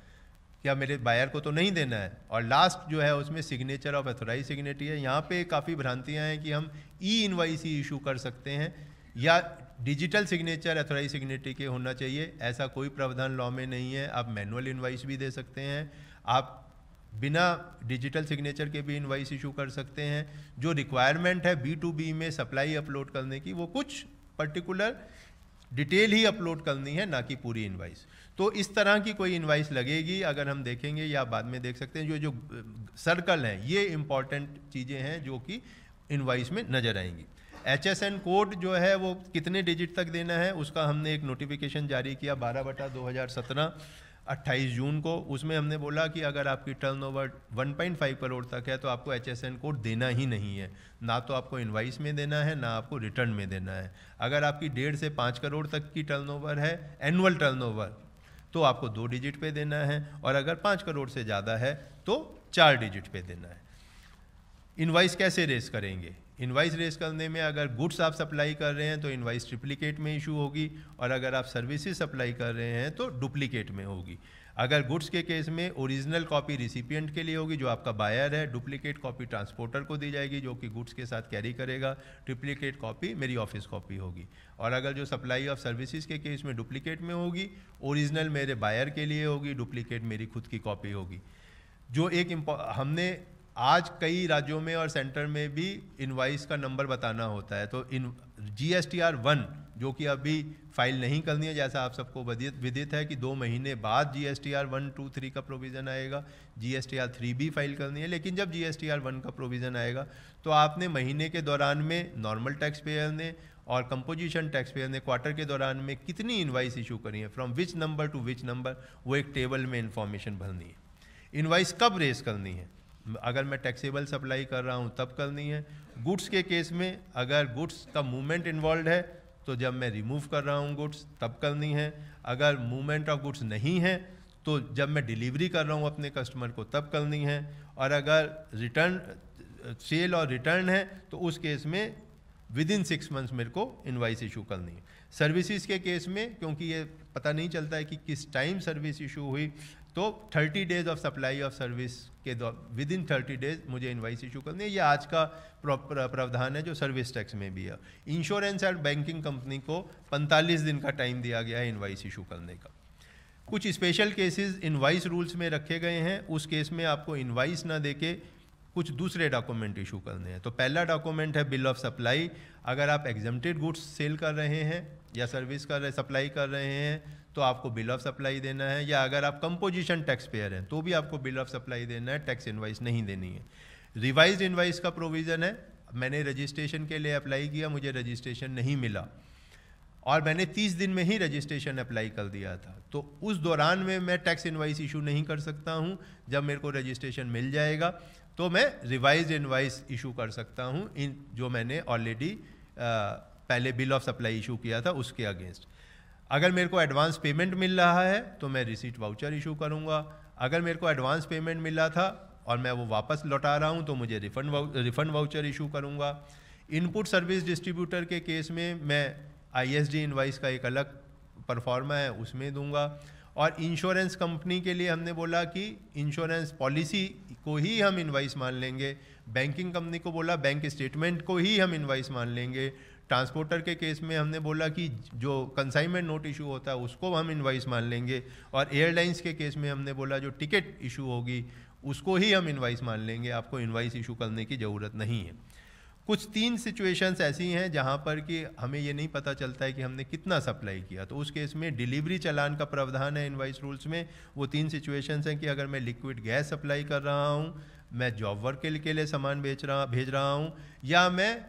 क्या मेरे बायर को तो नहीं देना है। और लास्ट जो है उसमें सिग्नेचर ऑफ अथोराइज सिग्नेटरी है। यहाँ पे काफ़ी भ्रांतियाँ हैं कि हम ई इनवाइस ही इशू कर सकते हैं या डिजिटल सिग्नेचर अथोराइज सिग्नेटरी के होना चाहिए, ऐसा कोई प्रावधान लॉ में नहीं है। आप मैनुअल इनवाइस भी दे सकते हैं, आप बिना डिजिटल सिग्नेचर के भी इनवाइस इशू कर सकते हैं। जो रिक्वायरमेंट है B2B में सप्लाई अपलोड करने की, वो कुछ पर्टिकुलर डिटेल ही अपलोड करनी है, ना कि पूरी इनवाइस। तो इस तरह की कोई इनवाइस लगेगी, अगर हम देखेंगे या बाद में देख सकते हैं, जो सर्कल हैं ये इंपॉर्टेंट चीज़ें हैं जो कि इनवाइस में नज़र आएंगी। HSN कोड जो है वो कितने डिजिट तक देना है उसका हमने एक नोटिफिकेशन जारी किया 12/2017 28 जून को। उसमें हमने बोला कि अगर आपकी टर्नओवर 1.5 करोड़ तक है तो आपको HSN कोड देना ही नहीं है, ना तो आपको इनवाइस में देना है ना आपको रिटर्न में देना है। अगर आपकी 1.5 से 5 करोड़ तक की टर्नओवर है, एनुअल टर्नओवर, तो आपको 2 डिजिट पे देना है, और अगर 5 करोड़ से ज़्यादा है तो 4 डिजिट पे देना है। इनवाइस कैसे रेस करेंगे? इनवाइस रेस करने में अगर गुड्स आप सप्लाई कर रहे हैं तो इनवाइस ट्रिप्लिकेट में इशू होगी, और अगर आप सर्विसेज सप्लाई कर रहे हैं तो डुप्लीकेट में होगी। अगर गुड्स के केस में ओरिजिनल कॉपी रिसिपिएंट के लिए होगी जो आपका बायर है, डुप्लीकेट कॉपी ट्रांसपोर्टर को दी जाएगी जो कि गुड्स के साथ कैरी करेगा, ट्रिप्लिकेट कॉपी मेरी ऑफिस कॉपी होगी। और अगर जो सप्लाई ऑफ सर्विसेज के केस में डुप्लीकेट में होगी, ओरिजिनल मेरे बायर के लिए होगी, डुप्लीकेट मेरी खुद की कॉपी होगी। जो एक हमने आज कई राज्यों में और सेंटर में भी इनवाइस का नंबर बताना होता है, तो इन GSTR 1 जो कि अभी फाइल नहीं करनी है, जैसा आप सबको विदित है कि 2 महीने बाद GSTR 1, 2, 3 का प्रोविज़न आएगा, GSTR 3 भी फाइल करनी है। लेकिन जब GSTR 1 का प्रोविज़न आएगा तो आपने महीने के दौरान में नॉर्मल टैक्स पेयर ने और कंपोजिशन टैक्स पेयर ने क्वार्टर के दौरान में कितनी इनवाइस इशू करी है, from which number two which number, वो एक टेबल में इंफॉर्मेशन भरनी है। इनवाइस कब रेस करनी है? अगर मैं टैक्सेबल सप्लाई कर रहा हूँ तब करनी है। गुड्स के केस में अगर गुड्स का मूवमेंट इन्वॉल्व है तो जब मैं रिमूव कर रहा हूँ गुड्स तब करनी है। अगर मूवमेंट ऑफ गुड्स नहीं है तो जब मैं डिलीवरी कर रहा हूँ अपने कस्टमर को तब करनी है। और अगर रिटर्न, सेल और रिटर्न है तो उस केस में विद इन 6 मंथ्स मेरे को इनवाइस इशू करनी है। सर्विसेज के केस में क्योंकि ये पता नहीं चलता है कि किस टाइम सर्विस इशू हुई, तो 30 days of supply of service के विद इन 30 डेज मुझे इनवाइस इशू करनी है। ये आज का प्रावधान है जो सर्विस टैक्स में भी है। इंश्योरेंस एंड बैंकिंग कंपनी को 45 दिन का टाइम दिया गया है इनवाइस इशू करने का। कुछ स्पेशल केसेस इनवाइस रूल्स में रखे गए हैं, उस केस में आपको इनवाइस ना देके कुछ दूसरे डॉक्यूमेंट इशू करने हैं। तो पहला डॉक्यूमेंट है बिल ऑफ सप्लाई। अगर आप एग्जम्प्टेड गुड्स सेल कर रहे हैं या सर्विस कर रहे सप्लाई कर रहे हैं तो आपको बिल ऑफ सप्लाई देना है, या अगर आप कंपोजिशन टैक्स पेयर हैं तो भी आपको बिल ऑफ सप्लाई देना है, टैक्स इनवाइस नहीं देनी है। रिवाइज्ड इनवाइस का प्रोविज़न है, मैंने रजिस्ट्रेशन के लिए अप्लाई किया, मुझे रजिस्ट्रेशन नहीं मिला और मैंने 30 दिन में ही रजिस्ट्रेशन अप्लाई कर दिया था, तो उस दौरान में मैं टैक्स इनवाइस इशू नहीं कर सकता हूँ। जब मेरे को रजिस्ट्रेशन मिल जाएगा तो मैं रिवाइज्ड इनवाइस इशू कर सकता हूँ, इन जो मैंने ऑलरेडी पहले बिल ऑफ सप्लाई इशू किया था उसके अगेंस्ट। अगर मेरे को एडवांस पेमेंट मिल रहा है तो मैं रिसीट वाउचर इशू करूँगा। अगर मेरे को एडवांस पेमेंट मिला था और मैं वो वापस लौटा रहा हूँ तो मुझे रिफंड वाउचर इशू करूँगा। इनपुट सर्विस डिस्ट्रीब्यूटर के केस में मैं ISD इनवाइस का एक अलग परफॉर्मा है उसमें दूंगा। और इंश्योरेंस कंपनी के लिए हमने बोला कि इंश्योरेंस पॉलिसी को ही हम इनवाइस मान लेंगे। बैंकिंग कंपनी को बोला बैंक स्टेटमेंट को ही हम इनवाइस मान लेंगे। ट्रांसपोर्टर के केस में हमने बोला कि जो कंसाइनमेंट नोट इशू होता है उसको हम इनवाइस मान लेंगे। और एयरलाइंस के केस में हमने बोला जो टिकट इशू होगी उसको ही हम इनवाइस मान लेंगे, आपको इनवाइस इशू करने की ज़रूरत नहीं है। कुछ 3 सिचुएशंस ऐसी हैं जहां पर कि हमें ये नहीं पता चलता है कि हमने कितना सप्लाई किया, तो उस केस में डिलीवरी चालान का प्रावधान है इनवाइस रूल्स में। वो 3 सिचुएशंस हैं कि अगर मैं लिक्विड गैस सप्लाई कर रहा हूँ, मैं जॉब वर्क के लिए सामान भेज रहा हूँ, या मैं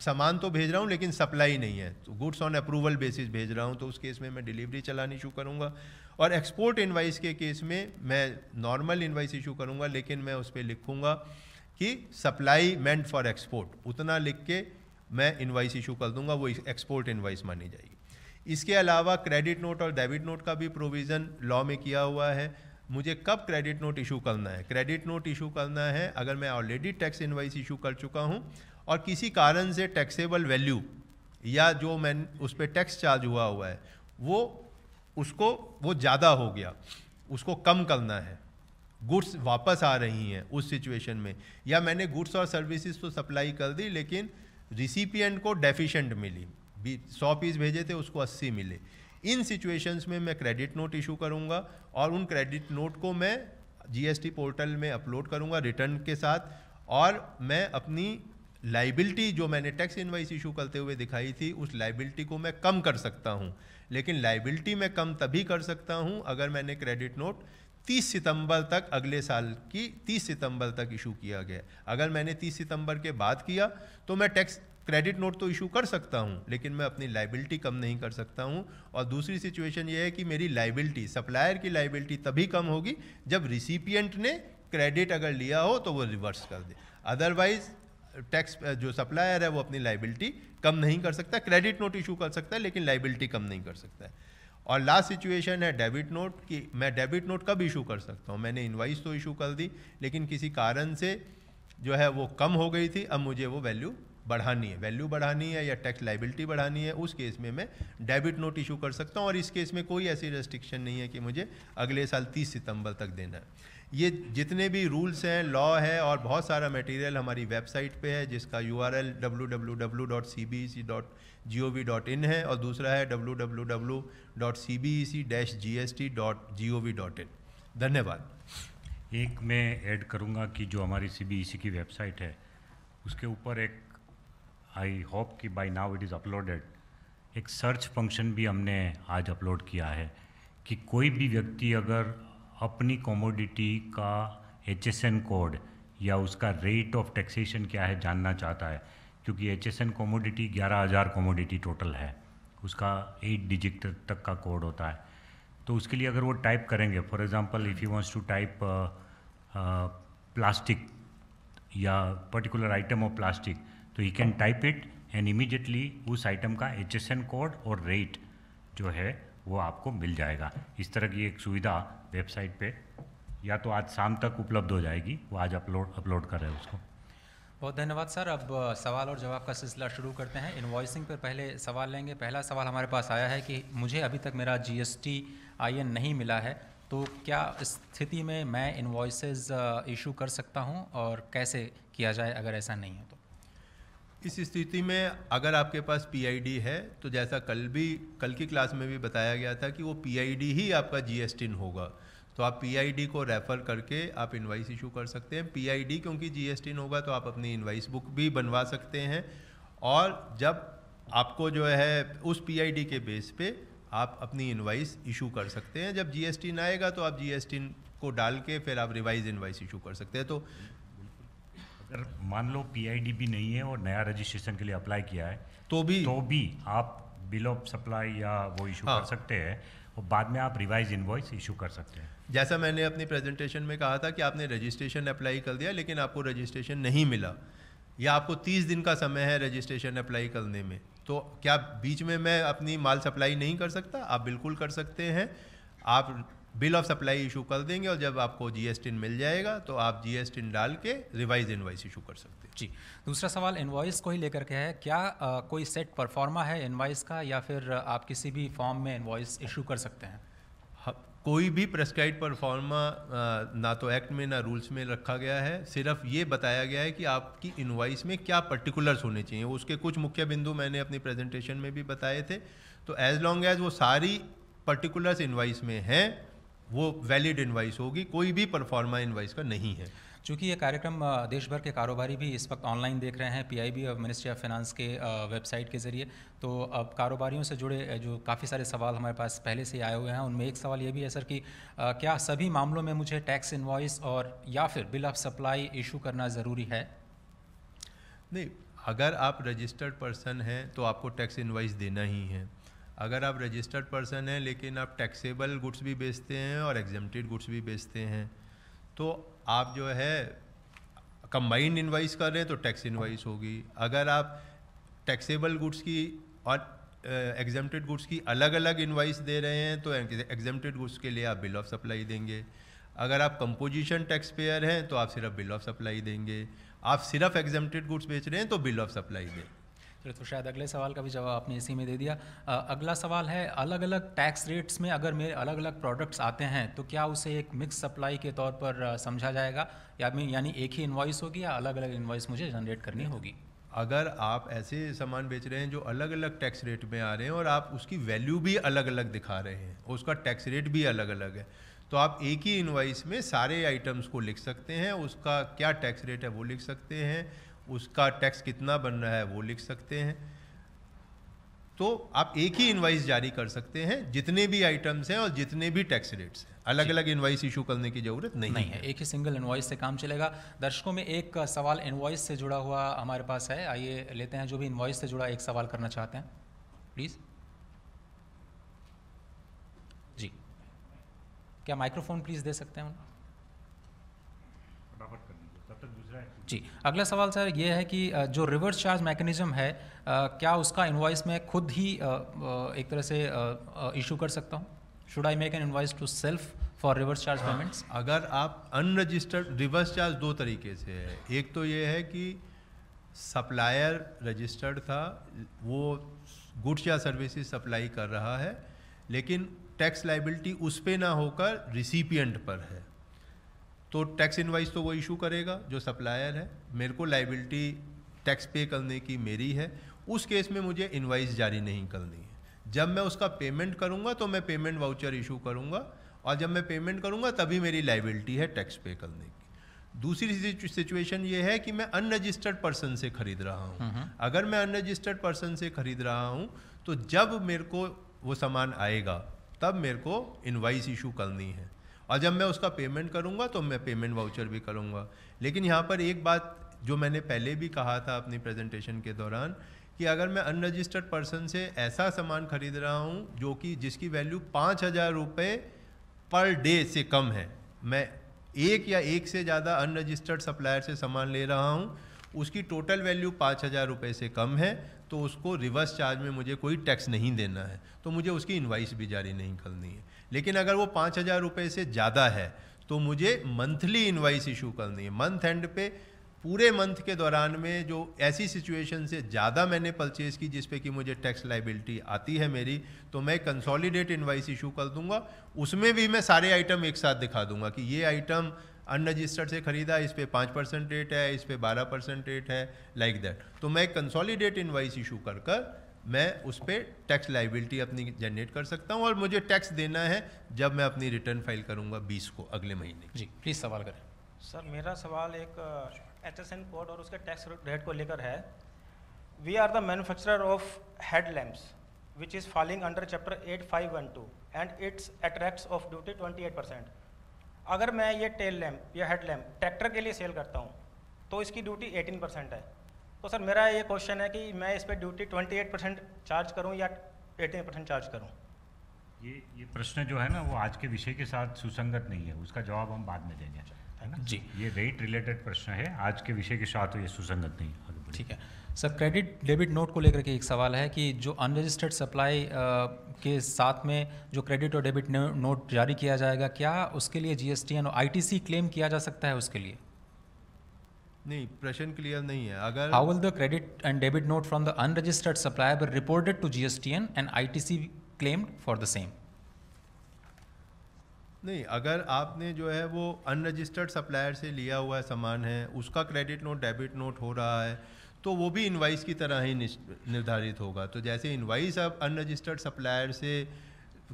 सामान तो भेज रहा हूँ लेकिन सप्लाई नहीं है, तो गुड्स ऑन अप्रूवल बेसिस भेज रहा हूँ, तो उस केस में मैं डिलीवरी चालान इशू करूँगा। और एक्सपोर्ट इनवाइस के केस में मैं नॉर्मल इनवाइस इशू करूँगा, लेकिन मैं उस पर लिखूँगा कि सप्लाई मेंट फॉर एक्सपोर्ट, उतना लिख के मैं इनवाइस इशू कर दूंगा, वो एक्सपोर्ट इनवाइस मानी जाएगी। इसके अलावा क्रेडिट नोट और डेबिट नोट का भी प्रोविज़न लॉ में किया हुआ है। मुझे कब क्रेडिट नोट इशू करना है? क्रेडिट नोट इशू करना है अगर मैं ऑलरेडी टैक्स इनवाइस इशू कर चुका हूँ और किसी कारण से टैक्सेबल वैल्यू या जो मैं उस पर टैक्स चार्ज हुआ है वो ज़्यादा हो गया, उसको कम करना है, गुड्स वापस आ रही हैं उस सिचुएशन में, या मैंने गुड्स और सर्विसेज तो सप्लाई कर दी लेकिन रिसिपिएंट को डेफिशिएंट मिली, 100 पीस भेजे थे उसको 80 मिले। इन सिचुएशंस में मैं क्रेडिट नोट इशू करूंगा और उन क्रेडिट नोट को मैं GST पोर्टल में अपलोड करूंगा रिटर्न के साथ, और मैं अपनी लाइबिलिटी जो मैंने टैक्स इनवाइस इशू करते हुए दिखाई थी उस लाइबिलिटी को मैं कम कर सकता हूं। लेकिन लाइबिलिटी मैं कम तभी कर सकता हूं अगर मैंने क्रेडिट नोट 30 सितंबर तक, अगले साल की 30 सितंबर तक इशू किया गया। अगर मैंने 30 सितंबर के बाद किया तो मैं टैक्स क्रेडिट नोट तो इशू कर सकता हूँ, लेकिन मैं अपनी लाइबिलिटी कम नहीं कर सकता हूँ। और दूसरी सिचुएशन ये है कि मेरी लाइबिलिटी, सप्लायर की लाइबिलिटी तभी कम होगी जब रिसिपिएंट ने क्रेडिट अगर लिया हो तो वो रिवर्स कर दे। अदरवाइज टैक्स जो सप्लायर है वो अपनी लाइबिलिटी कम नहीं कर सकता। क्रेडिट नोट इशू कर सकता है लेकिन लाइबिलिटी कम नहीं कर सकता है। और लास्ट सिचुएशन है डेबिट नोट की। मैं डेबिट नोट कब इशू कर सकता हूँ? मैंने इनवाइस तो इशू कर दी, लेकिन किसी कारण से जो है वो कम हो गई थी, अब मुझे वो वैल्यू बढ़ानी है या टैक्स लाइबिलिटी बढ़ानी है। उस केस में मैं डेबिट नोट इशू कर सकता हूँ और इस केस में कोई ऐसी रेस्ट्रिक्शन नहीं है कि मुझे अगले साल 30 सितंबर तक देना है। ये जितने भी रूल्स हैं, लॉ है और बहुत सारा मटेरियल हमारी वेबसाइट पे है, जिसका URL www.cbec.gov.in है और दूसरा है www.cbec-gst.gov.in। धन्यवाद। एक मैं ऐड करूंगा कि जो हमारी CBEC की वेबसाइट है उसके ऊपर एक, आई होप कि by now it is uploaded, एक सर्च फंक्शन भी हमने आज अपलोड किया है कि कोई भी व्यक्ति अगर अपनी कमोडिटी का HSN कोड या उसका रेट ऑफ टैक्सेशन क्या है जानना चाहता है, क्योंकि HSN कमोडिटी 11,000 कमोडिटी टोटल है, उसका 8 डिजिट तक का कोड होता है। तो उसके लिए अगर वो टाइप करेंगे, for example if you wants to type plastic या पर्टिकुलर आइटम ऑफ प्लास्टिक, तो he can type it and immediately उस आइटम का HSN कोड और रेट जो है वो आपको मिल जाएगा। इस तरह की एक सुविधा वेबसाइट पे या तो आज शाम तक उपलब्ध हो जाएगी, वो आज अपलोड कर रहे हैं उसको। बहुत धन्यवाद सर। अब सवाल और जवाब का सिलसिला शुरू करते हैं। इनवॉइसिंग पर पहले सवाल लेंगे। पहला सवाल हमारे पास आया है कि मुझे अभी तक मेरा GSTIN नहीं मिला है, तो क्या स्थिति में मैं इनवॉइसेस इशू कर सकता हूं और कैसे किया जाए अगर ऐसा नहीं हो तो? इस स्थिति में अगर आपके पास PID है तो जैसा कल की क्लास में भी बताया गया था कि वो PID ही आपका GSTIN होगा, तो आप PID को रेफ़र करके आप इनवाइस इशू कर सकते हैं। PID क्योंकि GSTIN होगा तो आप अपनी इनवाइस बुक भी बनवा सकते हैं और जब आपको जो है उस PID के बेस पे आप अपनी इनवाइस इशू कर सकते हैं। जब GSTIN आएगा तो आप GSTIN को डाल के फिर आप रिवाइज इनवाइस इशू कर सकते हैं। तो अगर मान लो PID भी नहीं है और नया रजिस्ट्रेशन के लिए अप्लाई किया है तो भी आप बिल ऑफ सप्लाई या वो इशू कर सकते हैं और बाद में आप रिवाइज इनवॉइस इशू कर सकते हैं। जैसा मैंने अपनी प्रेजेंटेशन में कहा था कि आपने रजिस्ट्रेशन अप्लाई कर दिया लेकिन आपको रजिस्ट्रेशन नहीं मिला या आपको 30 दिन का समय है रजिस्ट्रेशन अप्लाई करने में, तो क्या बीच में मैं अपनी माल सप्लाई नहीं कर सकता? आप बिल्कुल कर सकते हैं। आप बिल ऑफ सप्लाई इशू कर देंगे और जब आपको GSTIN मिल जाएगा तो आप GSTIN डाल के रिवाइज इनवाइस इशू कर सकते हैं। जी, दूसरा सवाल इनवॉइस को ही लेकर के है। क्या कोई सेट परफॉर्मा है इनवॉइस का या फिर आप किसी भी फॉर्म में इनवॉइस इशू कर सकते हैं? कोई भी प्रेस्क्राइब परफॉर्मा ना तो एक्ट में ना रूल्स में रखा गया है। सिर्फ ये बताया गया है कि आपकी इनवॉइस में क्या पर्टिकुलर्स होने चाहिए। उसके कुछ मुख्य बिंदु मैंने अपनी प्रेजेंटेशन में भी बताए थे। तो एज लॉन्ग एज वो सारी पर्टिकुलर्स इनवॉइस में हैं वो वैलिड इनवॉइस होगी, कोई भी परफॉर्मा इनवॉइस का नहीं है। चूँकि ये कार्यक्रम देश भर के कारोबारी भी इस वक्त ऑनलाइन देख रहे हैं PIB और मिनिस्ट्री ऑफ फाइनेंस के वेबसाइट के ज़रिए, तो अब कारोबारियों से जुड़े जो काफ़ी सारे सवाल हमारे पास पहले से आए हुए हैं उनमें एक सवाल ये भी है सर कि क्या सभी मामलों में मुझे टैक्स इनवॉइस और या फिर बिल ऑफ सप्लाई इशू करना ज़रूरी है? नहीं, अगर आप रजिस्टर्ड पर्सन हैं तो आपको टैक्स इनवॉइस देना ही है। अगर आप रजिस्टर्ड पर्सन हैं लेकिन आप टैक्सेबल गुड्स भी बेचते हैं और एग्जेम्प्टेड गुड्स भी बेचते हैं तो आप जो है कंबाइंड इनवाइस कर रहे हैं तो टैक्स इनवाइस होगी। अगर आप टैक्सेबल गुड्स की और एग्जेम्प्टेड गुड्स की अलग अलग इनवाइस दे रहे हैं तो एग्जेम्प्टेड गुड्स के लिए आप बिल ऑफ सप्लाई देंगे। अगर आप कंपोजिशन टैक्स पेयर हैं तो आप सिर्फ बिल ऑफ सप्लाई देंगे। आप सिर्फ एग्जेम्प्टेड गुड्स बेच रहे हैं तो बिल ऑफ सप्लाई दें। तो शायद अगले सवाल का भी जवाब आपने इसी में दे दिया। अगला सवाल है, अलग अलग टैक्स रेट्स में अगर मेरे अलग अलग प्रोडक्ट्स आते हैं तो क्या उसे एक मिक्स सप्लाई के तौर पर समझा जाएगा यानी एक ही इनवॉइस होगी या अलग अलग इनवॉइस मुझे जनरेट करनी होगी? अगर आप ऐसे सामान बेच रहे हैं जो अलग अलग टैक्स रेट में आ रहे हैं और आप उसकी वैल्यू भी अलग अलग दिखा रहे हैं और उसका टैक्स रेट भी अलग अलग है तो आप एक ही इनवॉइस में सारे आइटम्स को लिख सकते हैं। उसका क्या टैक्स रेट है वो लिख सकते हैं, उसका टैक्स कितना बन रहा है वो लिख सकते हैं। तो आप एक ही इनवाइस जारी कर सकते हैं जितने भी आइटम्स हैं और जितने भी टैक्स रेट्स हैं। अलग अलग इनवाइस इशू करने की ज़रूरत नहीं है। एक ही सिंगल इनवॉइस से काम चलेगा। दर्शकों में एक सवाल इनवॉइस से जुड़ा हुआ हमारे पास है, आइए लेते हैं जो भी इनवॉइस से जुड़ा एक सवाल करना चाहते हैं, प्लीज़। जी, क्या माइक्रोफोन प्लीज़ दे सकते हैं? जी, अगला सवाल सर ये है कि जो रिवर्स चार्ज मैकेनिज्म है, क्या उसका इनवॉइस में खुद ही एक तरह से इशू कर सकता हूँ? Should I make an invoice to self for reverse charge payments? अगर आप अनरजिस्टर्ड, रिवर्स चार्ज दो तरीके से है। एक तो ये है कि सप्लायर रजिस्टर्ड था, वो गुड्स या सर्विसेज सप्लाई कर रहा है, लेकिन टैक्स लाइबिलिटी उस पे ना होकर रिसिपिएंट पर है, तो टैक्स इनवाइस तो वो इशू करेगा जो सप्लायर है। मेरे को लाइबिलिटी टैक्स पे करने की मेरी है, उस केस में मुझे इनवाइस जारी नहीं करनी है। जब मैं उसका पेमेंट करूंगा तो मैं पेमेंट वाउचर इशू करूंगा, और जब मैं पेमेंट करूंगा तभी मेरी लाइबिलिटी है टैक्स पे करने की। दूसरी सिचुएशन ये है कि मैं अनरजिस्टर्ड पर्सन से खरीद रहा हूँ। अगर मैं अनरजिस्टर्ड पर्सन से खरीद रहा हूँ तो जब मेरे को वो सामान आएगा तब मेरे को इनवाइस इशू करनी है, और जब मैं उसका पेमेंट करूंगा तो मैं पेमेंट वाउचर भी करूंगा। लेकिन यहाँ पर एक बात जो मैंने पहले भी कहा था अपनी प्रेजेंटेशन के दौरान, कि अगर मैं अनरजिस्टर्ड पर्सन से ऐसा सामान खरीद रहा हूँ जो कि जिसकी वैल्यू 5,000 रुपये पर डे से कम है, मैं एक या एक से ज़्यादा अनरजिस्टर्ड सप्लायर से सामान ले रहा हूँ, उसकी टोटल वैल्यू 5,000 रुपये से कम है, तो उसको रिवर्स चार्ज में मुझे कोई टैक्स नहीं देना है, तो मुझे उसकी इनवाइस भी जारी नहीं करनी है। लेकिन अगर वो 5,000 रुपये से ज़्यादा है तो मुझे मंथली इनवाइस इशू करनी है। मंथ एंड पे पूरे मंथ के दौरान में जो ऐसी सिचुएशन से ज़्यादा मैंने परचेज़ की जिस पे कि मुझे टैक्स लाइबिलिटी आती है मेरी, तो मैं कंसोलिडेट इनवाइस इशू कर दूंगा। उसमें भी मैं सारे आइटम एक साथ दिखा दूंगा कि ये आइटम अनरजिस्टर्ड से खरीदा, इस पे 5% रेट है, इस पे 12% रेट है, लाइक दैट। तो मैं कंसोलिडेट इनवाइस इशू कर मैं उस पर टैक्स लाइबिलिटी अपनी जनरेट कर सकता हूँ, और मुझे टैक्स देना है जब मैं अपनी रिटर्न फाइल करूँगा 20 को अगले महीने। जी प्लीज़ सवाल करें। सर मेरा सवाल एक HSN कोड और उसके टैक्स रेट को लेकर है। We are the manufacturer of head lamps which is falling under chapter 8512 and it's at rates of duty 28%। अगर मैं ये टेल लैम्प या हेड लैम्प ट्रैक्टर के लिए सेल करता हूँ तो इसकी ड्यूटी 18% है। तो सर मेरा ये क्वेश्चन है कि मैं इस पर ड्यूटी 28% चार्ज करूँ या 18% चार्ज करूँ? ये प्रश्न जो है ना वो आज के विषय के साथ सुसंगत नहीं है, उसका जवाब हम बाद में देंगे, है ना जी। ये रेट रिलेटेड प्रश्न है, आज के विषय के साथ ये सुसंगत नहीं है। ठीक है सर, क्रेडिट डेबिट नोट को लेकर के एक सवाल है कि जो अनरजिस्टर्ड सप्लाई के साथ में जो क्रेडिट और डेबिट नोट जारी किया जाएगा, क्या उसके लिए GSTN और ITC क्लेम किया जा सकता है उसके लिए? नहीं, प्रश्न क्लियर नहीं है। अगर how will the credit and debit note from the unregistered supplier be reported to GSTN and ITC claimed for the same? नहीं, अगर आपने जो है वो अनरजिस्टर्ड सप्लायर से लिया हुआ सामान है, उसका क्रेडिट नोट डेबिट नोट हो रहा है, तो वो भी इनवाइस की तरह ही निर्धारित होगा। तो जैसे इनवाइस आप अनरजिस्टर्ड सप्लायर से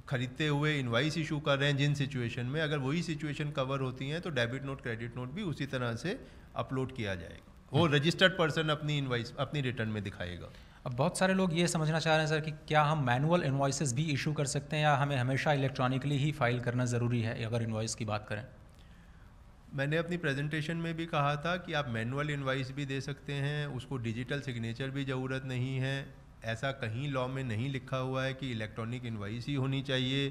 खरीदते हुए इनवाइस इशू कर रहे हैं जिन सिचुएशन में, अगर वही सिचुएशन कवर होती हैं तो डेबिट नोट क्रेडिट नोट भी उसी तरह से अपलोड किया जाएगा। वो रजिस्टर्ड पर्सन अपनी इनवाइस अपनी रिटर्न में दिखाएगा। अब बहुत सारे लोग ये समझना चाह रहे हैं सर कि क्या हम मैनुअल इनवॉइसेस भी इशू कर सकते हैं या हमें हमेशा इलेक्ट्रॉनिकली ही फाइल करना ज़रूरी है अगर इनवॉइस की बात करें? मैंने अपनी प्रेजेंटेशन में भी कहा था कि आप मैनुअल इनवाइस भी दे सकते हैं, उसको डिजिटल सिग्नेचर भी ज़रूरत नहीं है। ऐसा कहीं लॉ में नहीं लिखा हुआ है कि इलेक्ट्रॉनिक इनवाइस ही होनी चाहिए।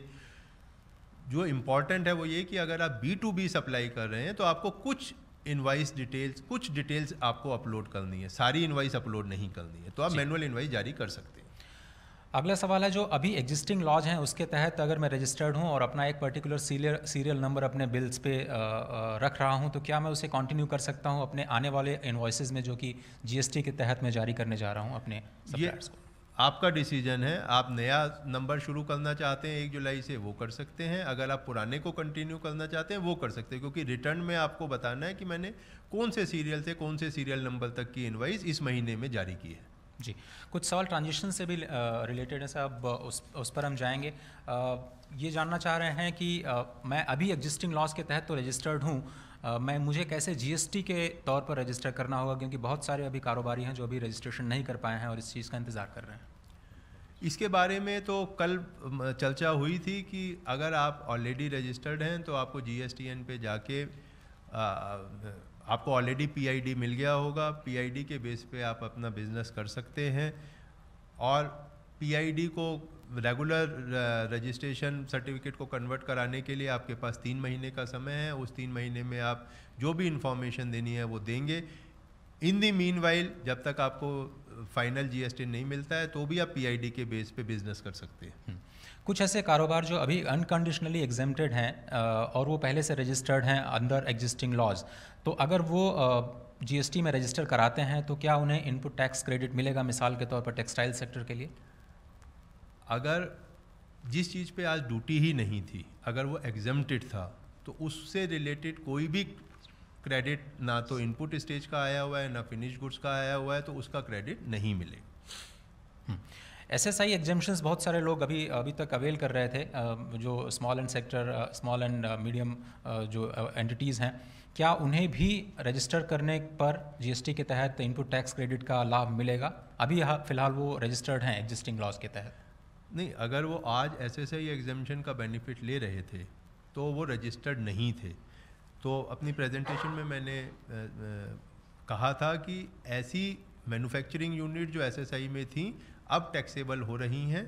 जो इम्पॉर्टेंट है वो ये कि अगर आप B2B सप्लाई कर रहे हैं तो आपको कुछ इनवाइस डिटेल्स, कुछ डिटेल्स आपको अपलोड करनी है, सारी इनवाइस अपलोड नहीं करनी है, तो आप मैनुअल इनवाइस जारी कर सकते हैं। अगला सवाल है, जो अभी एग्जिस्टिंग लॉज हैं उसके तहत अगर मैं रजिस्टर्ड हूं और अपना एक पर्टिकुलर सीरियल नंबर अपने बिल्स पे रख रहा हूं, तो क्या मैं उसे कंटिन्यू कर सकता हूं अपने आने वाले इनवॉइसेस में जो कि GST के तहत मैं जारी करने जा रहा हूं अपने सप्लायर्स को? आपका डिसीजन है। आप नया नंबर शुरू करना चाहते हैं 1 जुलाई से, वो कर सकते हैं। अगर आप पुराने को कंटिन्यू करना चाहते हैं वो कर सकते हैं, क्योंकि रिटर्न में आपको बताना है कि मैंने कौन से सीरियल से कौन से सीरियल नंबर तक की इनवाइस इस महीने में जारी की है। जी, कुछ सवाल ट्रांजिशन से भी रिलेटेड है साहब, उस पर हम जाएंगे। ये जानना चाह रहे हैं कि मैं अभी एग्जिस्टिंग लॉज के तहत तो रजिस्टर्ड हूँ, मुझे कैसे GST के तौर पर रजिस्टर करना होगा, क्योंकि बहुत सारे अभी कारोबारी हैं जो अभी रजिस्ट्रेशन नहीं कर पाए हैं और इस चीज़ का इंतज़ार कर रहे हैं। इसके बारे में तो कल चर्चा हुई थी कि अगर आप ऑलरेडी रजिस्टर्ड हैं तो आपको GSTN पे जाके आपको ऑलरेडी PID मिल गया होगा, PID के बेस पे आप अपना बिजनेस कर सकते हैं। और PID को रेगुलर रजिस्ट्रेशन सर्टिफिकेट को कन्वर्ट कराने के लिए आपके पास 3 महीने का समय है। उस 3 महीने में आप जो भी इंफॉर्मेशन देनी है वो देंगे। इन दी मीन वाइल जब तक आपको फाइनल GST नहीं मिलता है तो भी आप PID के बेस पे बिजनेस कर सकते हैं। कुछ ऐसे कारोबार जो अभी अनकंडीशनली एग्जेम्प्टेड हैं और वो पहले से रजिस्टर्ड हैं अंडर एग्जिस्टिंग लॉज, तो अगर वो GST में रजिस्टर कराते हैं तो क्या उन्हें इनपुट टैक्स क्रेडिट मिलेगा? मिसाल के तौर पर टेक्सटाइल सेक्टर के लिए अगर जिस चीज़ पे आज ड्यूटी ही नहीं थी, अगर वो एग्जेम्प्टेड था तो उससे रिलेटेड कोई भी क्रेडिट ना तो इनपुट स्टेज का आया हुआ है ना फिनिश गुड्स का आया हुआ है, तो उसका क्रेडिट नहीं मिलेगा। SSI एग्जेम्पशंस बहुत सारे लोग अभी तक अवेल कर रहे थे, जो small and sector, small and medium जो एंटिटीज़ हैं, क्या उन्हें भी रजिस्टर करने पर GST के तहत इनपुट टैक्स क्रेडिट का लाभ मिलेगा? अभी फ़िलहाल वो रजिस्टर्ड हैं एग्जिस्टिंग लॉज के तहत। नहीं, अगर वो आज SSI एग्जेम्पशन का बेनिफिट ले रहे थे तो वो रजिस्टर्ड नहीं थे। तो अपनी प्रेजेंटेशन में मैंने कहा था कि ऐसी मैन्युफैक्चरिंग यूनिट जो SSI में थी अब टैक्सेबल हो रही हैं,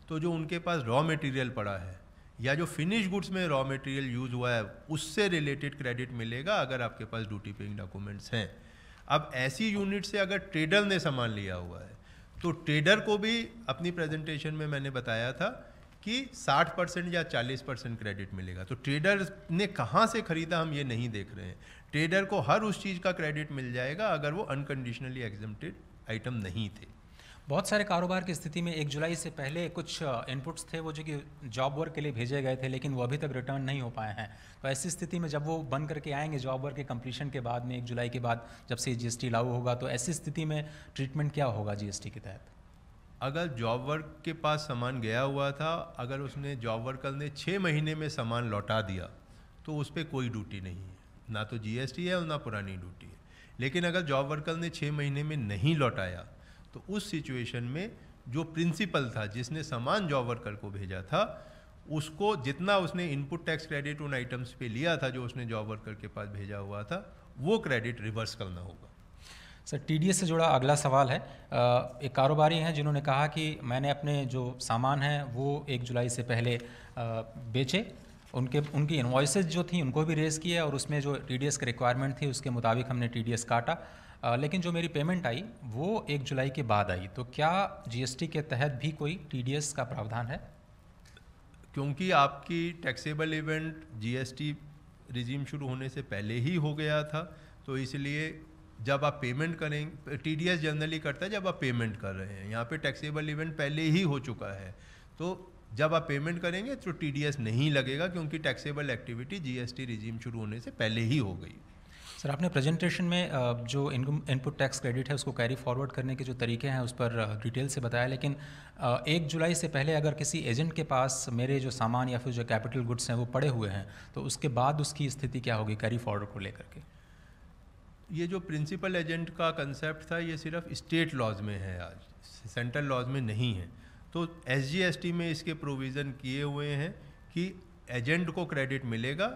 तो जो उनके पास रॉ मटेरियल पड़ा है या जो फिनिश गुड्स में रॉ मटेरियल यूज़ हुआ है उससे रिलेटेड क्रेडिट मिलेगा अगर आपके पास ड्यूटी पेइंग डॉक्यूमेंट्स हैं। अब ऐसी यूनिट से अगर ट्रेडर ने सामान लिया हुआ है तो ट्रेडर को भी अपनी प्रेजेंटेशन में मैंने बताया था कि 60% या 40% क्रेडिट मिलेगा। तो ट्रेडर ने कहाँ से खरीदा हम ये नहीं देख रहे हैं, ट्रेडर को हर उस चीज़ का क्रेडिट मिल जाएगा अगर वो अनकंडीशनली एग्जेम्प्टेड आइटम नहीं थे। बहुत सारे कारोबार की स्थिति में 1 जुलाई से पहले कुछ इनपुट्स थे वो जो कि जॉब वर्क के लिए भेजे गए थे लेकिन वो अभी तक रिटर्न नहीं हो पाए हैं। तो ऐसी स्थिति में जब वो बन करके आएंगे जॉब वर्क के कंप्लीशन के बाद में 1 जुलाई के बाद जब से GST लागू होगा, तो ऐसी स्थिति में ट्रीटमेंट क्या होगा GST के तहत? अगर जॉब वर्क के पास सामान गया हुआ था, अगर उसने जॉब वर्कर ने 6 महीने में सामान लौटा दिया तो उस पर कोई ड्यूटी नहीं है, ना तो GST है और ना पुरानी ड्यूटी है। लेकिन अगर जॉब वर्कर ने 6 महीने में नहीं लौटाया तो उस सिचुएशन में जो प्रिंसिपल था जिसने सामान जॉब वर्कर को भेजा था उसको जितना उसने इनपुट टैक्स क्रेडिट उन आइटम्स पे लिया था जो उसने जॉब वर्कर के पास भेजा हुआ था वो क्रेडिट रिवर्स करना होगा। सर, TDS से जुड़ा अगला सवाल है। एक कारोबारी हैं जिन्होंने कहा कि मैंने अपने जो सामान हैं वो 1 जुलाई से पहले बेचे, उनकी इनवॉइसेस जो थी उनको भी रेज़ किया और उसमें जो TDS की रिक्वायरमेंट थी उसके मुताबिक हमने TDS काटा, लेकिन जो मेरी पेमेंट आई वो 1 जुलाई के बाद आई। तो क्या GST के तहत भी कोई TDS का प्रावधान है? क्योंकि आपकी टैक्सेबल इवेंट GST रिजीम शुरू होने से पहले ही हो गया था, तो इसलिए जब आप पेमेंट करेंगे, TDS जनरली करता है जब आप पेमेंट कर रहे हैं, यहाँ पे टैक्सेबल इवेंट पहले ही हो चुका है, तो जब आप पेमेंट करेंगे तो TDS नहीं लगेगा क्योंकि टैक्सेबल एक्टिविटी GST रिजीम शुरू होने से पहले ही हो गई। सर, आपने प्रेजेंटेशन में जो इनपुट टैक्स क्रेडिट है उसको कैरी फॉरवर्ड करने के जो तरीके हैं उस पर डिटेल से बताया, लेकिन 1 जुलाई से पहले अगर किसी एजेंट के पास मेरे जो सामान या फिर जो कैपिटल गुड्स हैं वो पड़े हुए हैं तो उसके बाद उसकी स्थिति क्या होगी कैरी फॉरवर्ड को लेकर के? ये जो प्रिंसिपल एजेंट का कंसेप्ट था ये सिर्फ स्टेट लॉज में है, आज सेंट्रल लॉज में नहीं है। तो SGST में इसके प्रोविज़न किए हुए हैं कि एजेंट को क्रेडिट मिलेगा,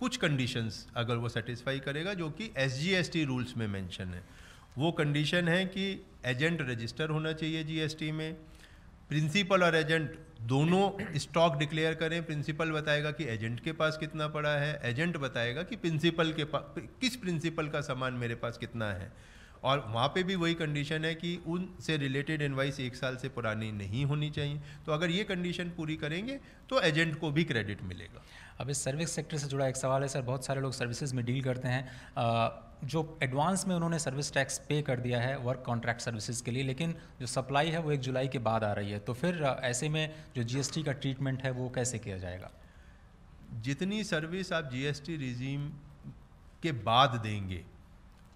कुछ कंडीशंस अगर वो सेटिस्फाई करेगा जो कि SGST रूल्स में मेंशन है। वो कंडीशन है कि एजेंट रजिस्टर होना चाहिए GST में, प्रिंसिपल और एजेंट दोनों स्टॉक डिक्लेयर करें। प्रिंसिपल बताएगा कि एजेंट के पास कितना पड़ा है, एजेंट बताएगा कि प्रिंसिपल के पास किस प्रिंसिपल का सामान मेरे पास कितना है, और वहाँ पे भी वही कंडीशन है कि उनसे रिलेटेड इनवाइस 1 साल से पुरानी नहीं होनी चाहिए। तो अगर ये कंडीशन पूरी करेंगे तो एजेंट को भी क्रेडिट मिलेगा। अब इस सर्विस सेक्टर से जुड़ा एक सवाल है सर, बहुत सारे लोग सर्विसेज में डील करते हैं, जो एडवांस में उन्होंने सर्विस टैक्स पे कर दिया है वर्क कॉन्ट्रैक्ट सर्विसेज के लिए, लेकिन जो सप्लाई है वो 1 जुलाई के बाद आ रही है, तो फिर ऐसे में जो GST का ट्रीटमेंट है वो कैसे किया जाएगा? जितनी सर्विस आप GST रिजीम के बाद देंगे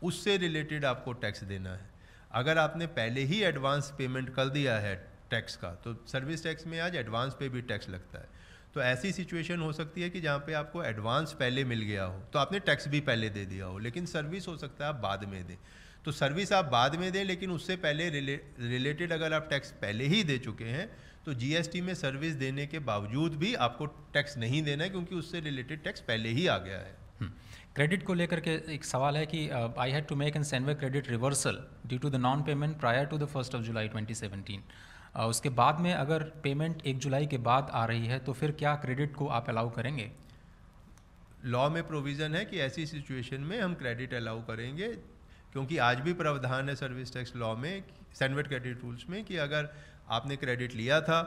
उससे रिलेटेड आपको टैक्स देना है। अगर आपने पहले ही एडवांस पेमेंट कर दिया है टैक्स का तो सर्विस टैक्स में आज एडवांस पे भी टैक्स लगता है। तो ऐसी सिचुएशन हो सकती है कि जहाँ पे आपको एडवांस पहले मिल गया हो तो आपने टैक्स भी पहले दे दिया हो, लेकिन सर्विस हो सकता है आप बाद में दें। तो सर्विस आप बाद में दें, लेकिन उससे पहले रिलेटेड अगर आप टैक्स पहले ही दे चुके हैं तो जीएसटी में सर्विस देने के बावजूद भी आपको टैक्स नहीं देना है, क्योंकि उससे रिलेटेड टैक्स पहले ही आ गया है। क्रेडिट को लेकर के एक सवाल है कि I had to make an sandwich credit reversal due to the non payment prior to the 1 July 2017। उसके बाद में अगर पेमेंट 1 जुलाई के बाद आ रही है तो फिर क्या क्रेडिट को आप अलाउ करेंगे? लॉ में प्रोविज़न है कि ऐसी सिचुएशन में हम क्रेडिट अलाउ करेंगे, क्योंकि आज भी प्रावधान है सर्विस टैक्स लॉ में, सैंडविच क्रेडिट रूल्स में, कि अगर आपने क्रेडिट लिया था,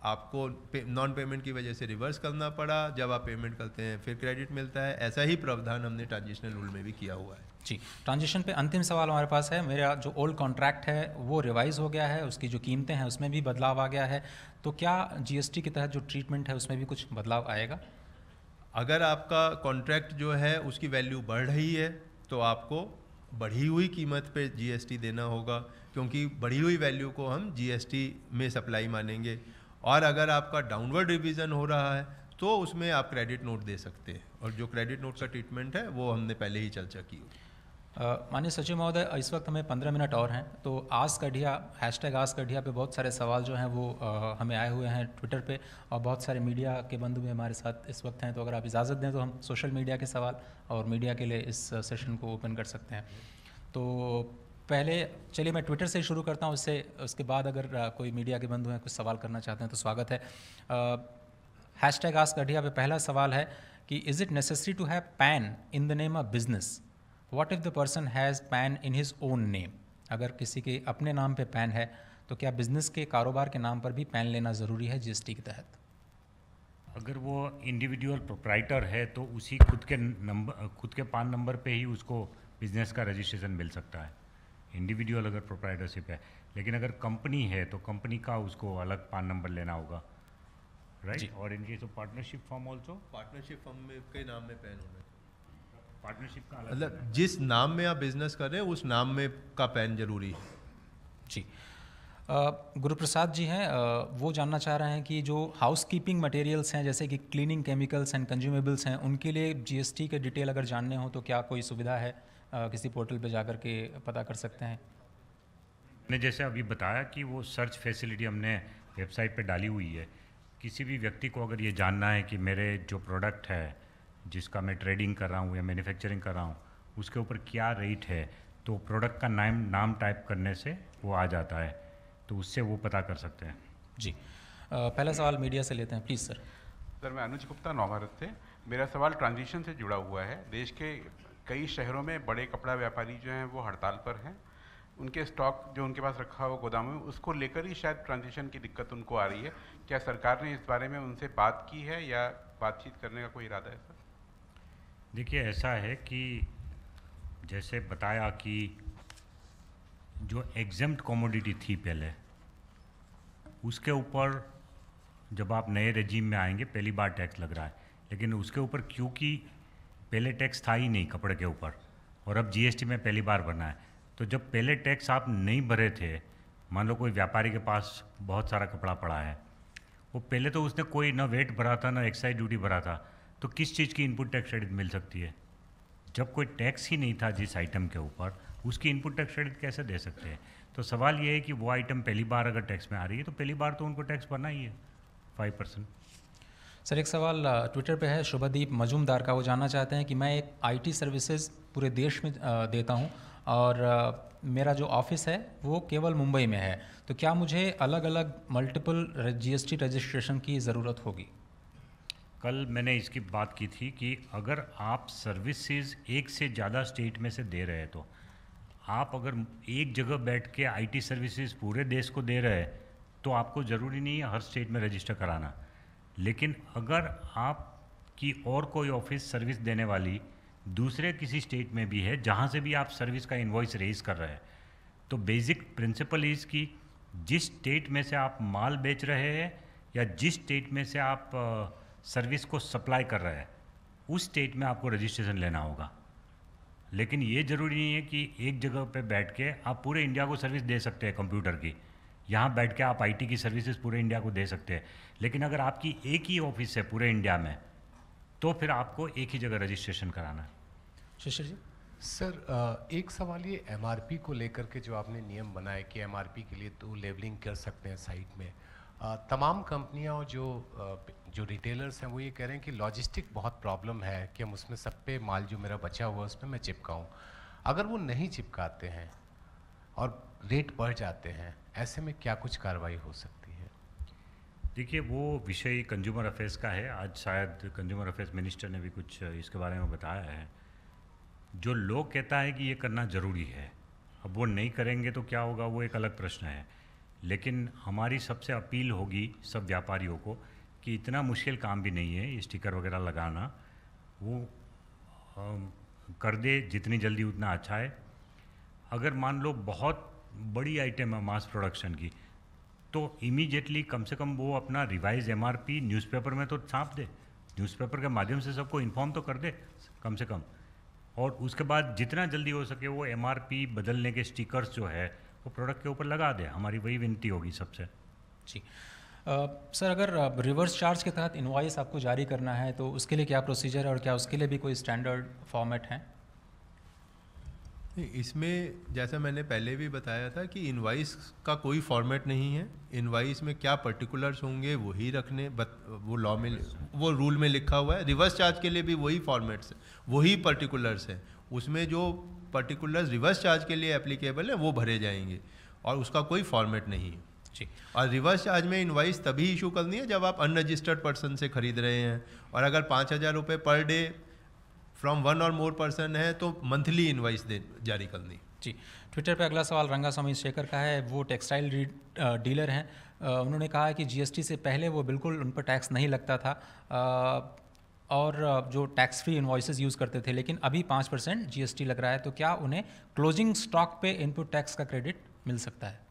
आपको नॉन पेमेंट की वजह से रिवर्स करना पड़ा, जब आप पेमेंट करते हैं फिर क्रेडिट मिलता है। ऐसा ही प्रावधान हमने ट्रांजिशनल रूल में भी किया हुआ है। जी, ट्रांजिशन पे अंतिम सवाल हमारे पास है। मेरा जो ओल्ड कॉन्ट्रैक्ट है वो रिवाइज हो गया है, उसकी जो कीमतें हैं उसमें भी बदलाव आ गया है, तो क्या जीएसटी के तहत जो ट्रीटमेंट है उसमें भी कुछ बदलाव आएगा? अगर आपका कॉन्ट्रैक्ट जो है उसकी वैल्यू बढ़ रही है तो आपको बढ़ी हुई कीमत पे जीएसटी देना होगा, क्योंकि बढ़ी हुई वैल्यू को हम जीएसटी में सप्लाई मानेंगे। और अगर आपका डाउनवर्ड रिवीजन हो रहा है तो उसमें आप क्रेडिट नोट दे सकते हैं, और जो क्रेडिट नोट का ट्रीटमेंट है वो हमने पहले ही चर्चा की। माननीय सचिव महोदय, इस वक्त हमें 15 मिनट और हैं, तो आज कढ़िया #आज कढ़िया पे बहुत सारे सवाल जो हैं वो हमें आए हुए हैं ट्विटर पे, और बहुत सारे मीडिया के बंधु भी हमारे साथ इस वक्त हैं, तो अगर आप इजाज़त दें तो हम सोशल मीडिया के सवाल और मीडिया के लिए इस सेशन को ओपन कर सकते हैं। तो पहले चलिए मैं ट्विटर से ही शुरू करता हूँ, उसके बाद अगर कोई मीडिया के बंधु हैं कुछ सवाल करना चाहते हैं तो स्वागत है। #आज कढ़िया पे पहला सवाल है कि is it necessary to have PAN in the name of business? What if the person has PAN in his own name? अगर किसी के अपने नाम पे पैन है तो क्या बिजनेस के कारोबार के नाम पर भी पैन लेना ज़रूरी है जीएसटी के तहत? अगर वो इंडिविजुअल प्रोप्राइटर है तो उसी खुद के पान नंबर पे ही उसको बिजनेस का रजिस्ट्रेशन मिल सकता है, इंडिविजुअल अगर प्रोप्राइटरशिप है। लेकिन अगर कंपनी है तो कंपनी का उसको अलग पान नंबर लेना होगा, राइट? और in case of partnership form also, partnership firm के नाम में पैन होना, पार्टनरशिप का मतलब जिस नाम में आप बिजनेस कर रहे हैं उस नाम में का पैन जरूरी है। जी, गुरुप्रसाद जी हैं, वो जानना चाह रहे हैं कि जो हाउसकीपिंग मटेरियल्स हैं जैसे कि क्लीनिंग केमिकल्स एंड कंज्यूमेबल्स हैं, उनके लिए जीएसटी के डिटेल अगर जानने हो तो क्या कोई सुविधा है? किसी पोर्टल पे जाकर के पता कर सकते हैं? मैंने जैसे अभी बताया कि वो सर्च फैसिलिटी हमने वेबसाइट पे डाली हुई है। किसी भी व्यक्ति को अगर ये जानना है कि मेरे जो प्रोडक्ट है जिसका मैं ट्रेडिंग कर रहा हूँ या मैन्युफैक्चरिंग कर रहा हूँ उसके ऊपर क्या रेट है, तो प्रोडक्ट का नाम टाइप करने से वो आ जाता है, तो उससे वो पता कर सकते हैं। जी, पहला सवाल मीडिया से लेते हैं, प्लीज़ सर। सर, मैं अनुज गुप्ता, नवभारत से। मेरा सवाल ट्रांजिशन से जुड़ा हुआ है। देश के कई शहरों में बड़े कपड़ा व्यापारी जो हैं वो हड़ताल पर हैं। उनके स्टॉक जो उनके पास रखा हुआ गोदाम में, उसको लेकर ही शायद ट्रांजिशन की दिक्कत उनको आ रही है। क्या सरकार ने इस बारे में उनसे बात की है या बातचीत करने का कोई इरादा है सर? देखिए, ऐसा है कि जैसे बताया कि जो एग्जेम्प्ट कमोडिटी थी पहले, उसके ऊपर जब आप नए रेजीम में आएंगे पहली बार टैक्स लग रहा है, लेकिन उसके ऊपर क्योंकि पहले टैक्स था ही नहीं कपड़े के ऊपर और अब जीएसटी में पहली बार बना है, तो जब पहले टैक्स आप नहीं भरे थे, मान लो कोई व्यापारी के पास बहुत सारा कपड़ा पड़ा है, वो पहले तो उसने कोई ना वेट भरा था ना एक्साइज ड्यूटी भरा था, तो किस चीज़ की इनपुट टैक्स क्रेडिट मिल सकती है? जब कोई टैक्स ही नहीं था जिस आइटम के ऊपर, उसकी इनपुट टैक्स क्रेडिट कैसे दे सकते हैं? तो सवाल ये है कि वो आइटम पहली बार अगर टैक्स में आ रही है तो पहली बार तो उनको टैक्स भरना ही है 5%। सर, एक सवाल ट्विटर पे है शुभदीप मजूमदार का, वो जानना चाहते हैं कि मैं एक आईटी सर्विसेज पूरे देश में देता हूं और मेरा जो ऑफिस है वो केवल मुंबई में है, तो क्या मुझे अलग अलग मल्टीपल जीएसटी रजिस्ट्रेशन की ज़रूरत होगी? कल मैंने इसकी बात की थी कि अगर आप सर्विसेज एक से ज़्यादा स्टेट में से दे रहे हैं, तो आप अगर एक जगह बैठ के आईटी सर्विसेज पूरे देश को दे रहे हैं तो आपको ज़रूरी नहीं है हर स्टेट में रजिस्टर कराना। लेकिन अगर आपकी और कोई ऑफिस सर्विस देने वाली दूसरे किसी स्टेट में भी है जहाँ से भी आप सर्विस का इन्वॉइस रेज कर रहे हैं, तो बेसिक प्रिंसिपल इज़ कि जिस स्टेट में से आप माल बेच रहे हैं या जिस स्टेट में से आप सर्विस को सप्लाई कर रहे हैं उस स्टेट में आपको रजिस्ट्रेशन लेना होगा। लेकिन ये ज़रूरी नहीं है कि एक जगह पे बैठ के आप पूरे इंडिया को सर्विस दे सकते हैं कंप्यूटर की, यहाँ बैठ के आप आईटी की सर्विसेज पूरे इंडिया को दे सकते हैं। लेकिन अगर आपकी एक ही ऑफिस है पूरे इंडिया में तो फिर आपको एक ही जगह रजिस्ट्रेशन कराना है। शिशिर जी। सर एक सवाल ये एमआरपी को लेकर के जो आपने नियम बनाए कि एमआरपी के लिए तो लेबलिंग कर सकते हैं साइट में, तमाम कंपनियां और जो रिटेलर्स हैं वो ये कह रहे हैं कि लॉजिस्टिक बहुत प्रॉब्लम है कि हम उसमें सब पे माल जो मेरा बचा हुआ है उसमें मैं चिपकाऊं। अगर वो नहीं चिपकाते हैं और रेट बढ़ जाते हैं, ऐसे में क्या कुछ कार्रवाई हो सकती है? देखिए, वो विषय कंज्यूमर अफेयर्स का है। आज शायद कंज्यूमर अफेयर्स मिनिस्टर ने भी कुछ इसके बारे में बताया है। जो लोग कहता है कि ये करना ज़रूरी है, अब वो नहीं करेंगे तो क्या होगा, वो एक अलग प्रश्न है। लेकिन हमारी सबसे अपील होगी सब व्यापारियों को कि इतना मुश्किल काम भी नहीं है ये स्टिकर वगैरह लगाना, वो कर दे जितनी जल्दी उतना अच्छा है। अगर मान लो बहुत बड़ी आइटम है मास प्रोडक्शन की, तो इमीडिएटली कम से कम वो अपना रिवाइज एमआरपी न्यूज़पेपर में तो छाप दे, न्यूज़पेपर के माध्यम से सबको इन्फॉर्म तो कर दे कम से कम। और उसके बाद जितना जल्दी हो सके वो एमआरपी बदलने के स्टिकर्स जो है वो प्रोडक्ट के ऊपर लगा दे। हमारी वही विनती होगी सबसे। जी सर, अगर रिवर्स चार्ज के तहत इनवॉइस आपको जारी करना है तो उसके लिए क्या प्रोसीजर है और क्या उसके लिए भी कोई स्टैंडर्ड फॉर्मेट है? इसमें जैसा मैंने पहले भी बताया था कि इनवाइस का कोई फॉर्मेट नहीं है। इनवाइस में क्या पर्टिकुलर्स होंगे वही रखने, वो लॉ में, वो रूल में लिखा हुआ है। रिवर्स चार्ज के लिए भी वही फॉर्मेट्स है, वही पर्टिकुलर्स है। उसमें जो पर्टिकुलर्स रिवर्स चार्ज के लिए एप्लीकेबल है वो भरे जाएंगे और उसका कोई फॉर्मेट नहीं है जी। और रिवर्स चार्ज में इनवाइस तभी इशू करनी है जब आप अनरजिस्टर्ड पर्सन से खरीद रहे हैं, और अगर 5,000 रुपये पर डे फ्रॉम 1 और मोर पर्सन है तो मंथली इनवाइस जारी करनी। जी। ट्विटर पे अगला सवाल रंगास्वामी शेखर का है। वो टेक्सटाइल डीलर हैं। उन्होंने कहा है कि जीएसटी से पहले वो बिल्कुल उन पर टैक्स नहीं लगता था और जो टैक्स फ्री इनवॉइसेस यूज़ करते थे, लेकिन अभी 5% जीएसटी लग रहा है, तो क्या उन्हें क्लोजिंग स्टॉक पे इनपुट टैक्स का क्रेडिट मिल सकता है?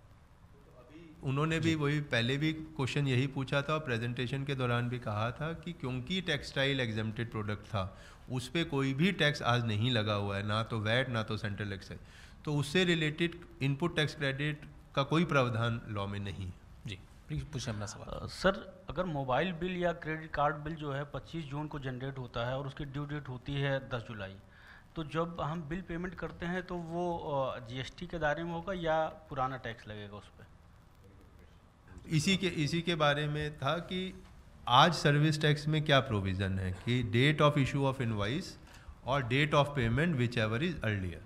उन्होंने भी वही पहले भी क्वेश्चन यही पूछा था और प्रेजेंटेशन के दौरान भी कहा था कि क्योंकि टेक्सटाइल एग्जेम्प्टेड प्रोडक्ट था उस पर कोई भी टैक्स आज नहीं लगा हुआ है, ना तो वैट ना तो सेंट्रल एक्साइज, तो उससे रिलेटेड इनपुट टैक्स क्रेडिट का कोई प्रावधान लॉ में नहीं है। जी, प्लीज पूछें अपना सवाल। सर, अगर मोबाइल बिल या क्रेडिट कार्ड बिल जो है 25 जून को जनरेट होता है और उसकी ड्यू डेट होती है 10 जुलाई, तो जब हम बिल पेमेंट करते हैं तो वो जीएसटी के दायरे में होगा या पुराना टैक्स लगेगा उस पर? इसी के बारे में था कि आज सर्विस टैक्स में क्या प्रोविज़न है कि date of issue of invoice और date of payment whichever is earlier.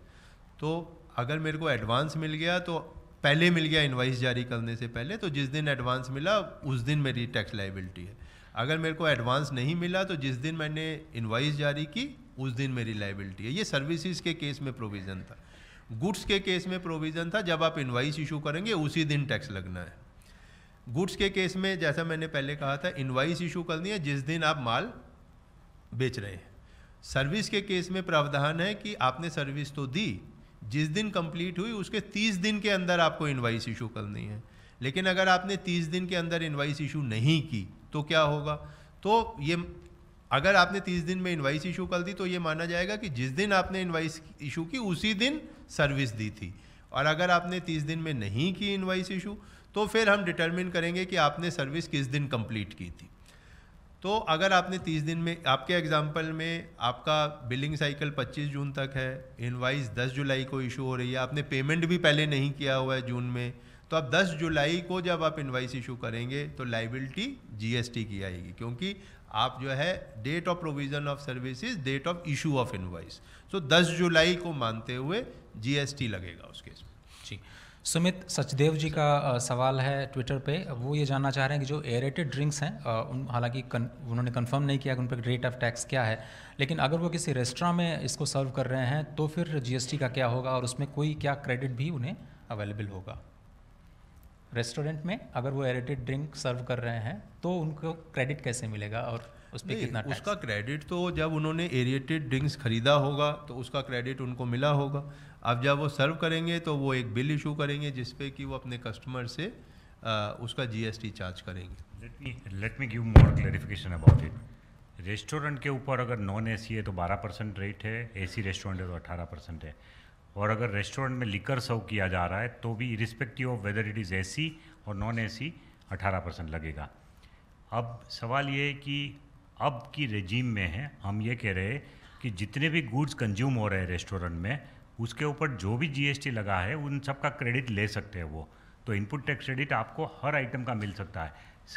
तो अगर मेरे को एडवांस मिल गया तो पहले मिल गया इनवाइस जारी करने से पहले, तो जिस दिन एडवांस मिला उस दिन मेरी टैक्स लायबिलिटी है। अगर मेरे को एडवांस नहीं मिला तो जिस दिन मैंने इनवाइस जारी की उस दिन मेरी लायबिलिटी है। ये सर्विसेज के केस में प्रोविज़न था। गुड्स के केस में प्रोविज़न था जब आप इनवाइस इशू करेंगे उसी दिन टैक्स लगना है। गुड्स के केस में जैसा मैंने पहले कहा था इनवाइस इशू करनी है जिस दिन आप माल बेच रहे हैं। सर्विस के केस में प्रावधान है कि आपने सर्विस तो दी, जिस दिन कंप्लीट हुई उसके 30 दिन के अंदर आपको इनवाइस इशू करनी है। लेकिन अगर आपने 30 दिन के अंदर इनवाइस इशू नहीं की तो क्या होगा? तो ये अगर आपने 30 दिन में इनवाइस इशू कर दी तो ये माना जाएगा कि जिस दिन आपने इनवाइस इशू की उसी दिन सर्विस दी थी। और अगर आपने 30 दिन में नहीं की इनवाइस इशू तो फिर हम डिटरमिन करेंगे कि आपने सर्विस किस दिन कंप्लीट की थी। तो अगर आपने 30 दिन में, आपके एग्जांपल में आपका बिलिंग साइकिल 25 जून तक है, इनवाइस 10 जुलाई को इशू हो रही है, आपने पेमेंट भी पहले नहीं किया हुआ है जून में, तो अब 10 जुलाई को जब आप इनवाइस इशू करेंगे तो लायबिलिटी जीएसटी की आएगी, क्योंकि आप जो है date of provision of services, date of issue of invoice, तो 10 जुलाई को मानते हुए जीएसटी लगेगा उस केस में। जी। सुमित सचदेव जी का सवाल है ट्विटर पे। वो ये जानना चाह रहे हैं कि जो एयरेटेड ड्रिंक्स हैं, हालांकि उन्होंने कंफर्म नहीं किया कि उन पर रेट ऑफ टैक्स क्या है, लेकिन अगर वो किसी रेस्टोरेंट में इसको सर्व कर रहे हैं तो फिर जीएसटी का क्या होगा और उसमें कोई क्या क्रेडिट भी उन्हें अवेलेबल होगा? रेस्टोरेंट में अगर वो एयरेटेड ड्रिंक सर्व कर रहे हैं तो उनको क्रेडिट कैसे मिलेगा और उस पर कितना टैक्स? उसका क्रेडिट तो जब उन्होंने एरिएटेड ड्रिंक्स खरीदा होगा तो उसका क्रेडिट उनको मिला होगा। अब जब वो सर्व करेंगे तो वो एक बिल इशू करेंगे जिसपे कि वो अपने कस्टमर से उसका जीएसटी चार्ज करेंगे। Let me give more clarification about it. Restaurant के ऊपर अगर नॉन एसी है तो 12% रेट है, एसी रेस्टोरेंट है तो 18% है। और अगर रेस्टोरेंट में लिकर सर्व किया जा रहा है तो भी irrespective of whether it is AC और नॉन एसी 18% लगेगा। अब सवाल ये है कि अब की रेजीम में है, हम ये कह रहे हैं कि जितने भी गुड्स कंज्यूम हो रहे हैं रेस्टोरेंट में, उसके ऊपर जो भी जीएसटी लगा है उन सब का क्रेडिट ले सकते हैं वो। तो इनपुट टैक्स क्रेडिट आपको हर आइटम का मिल सकता है।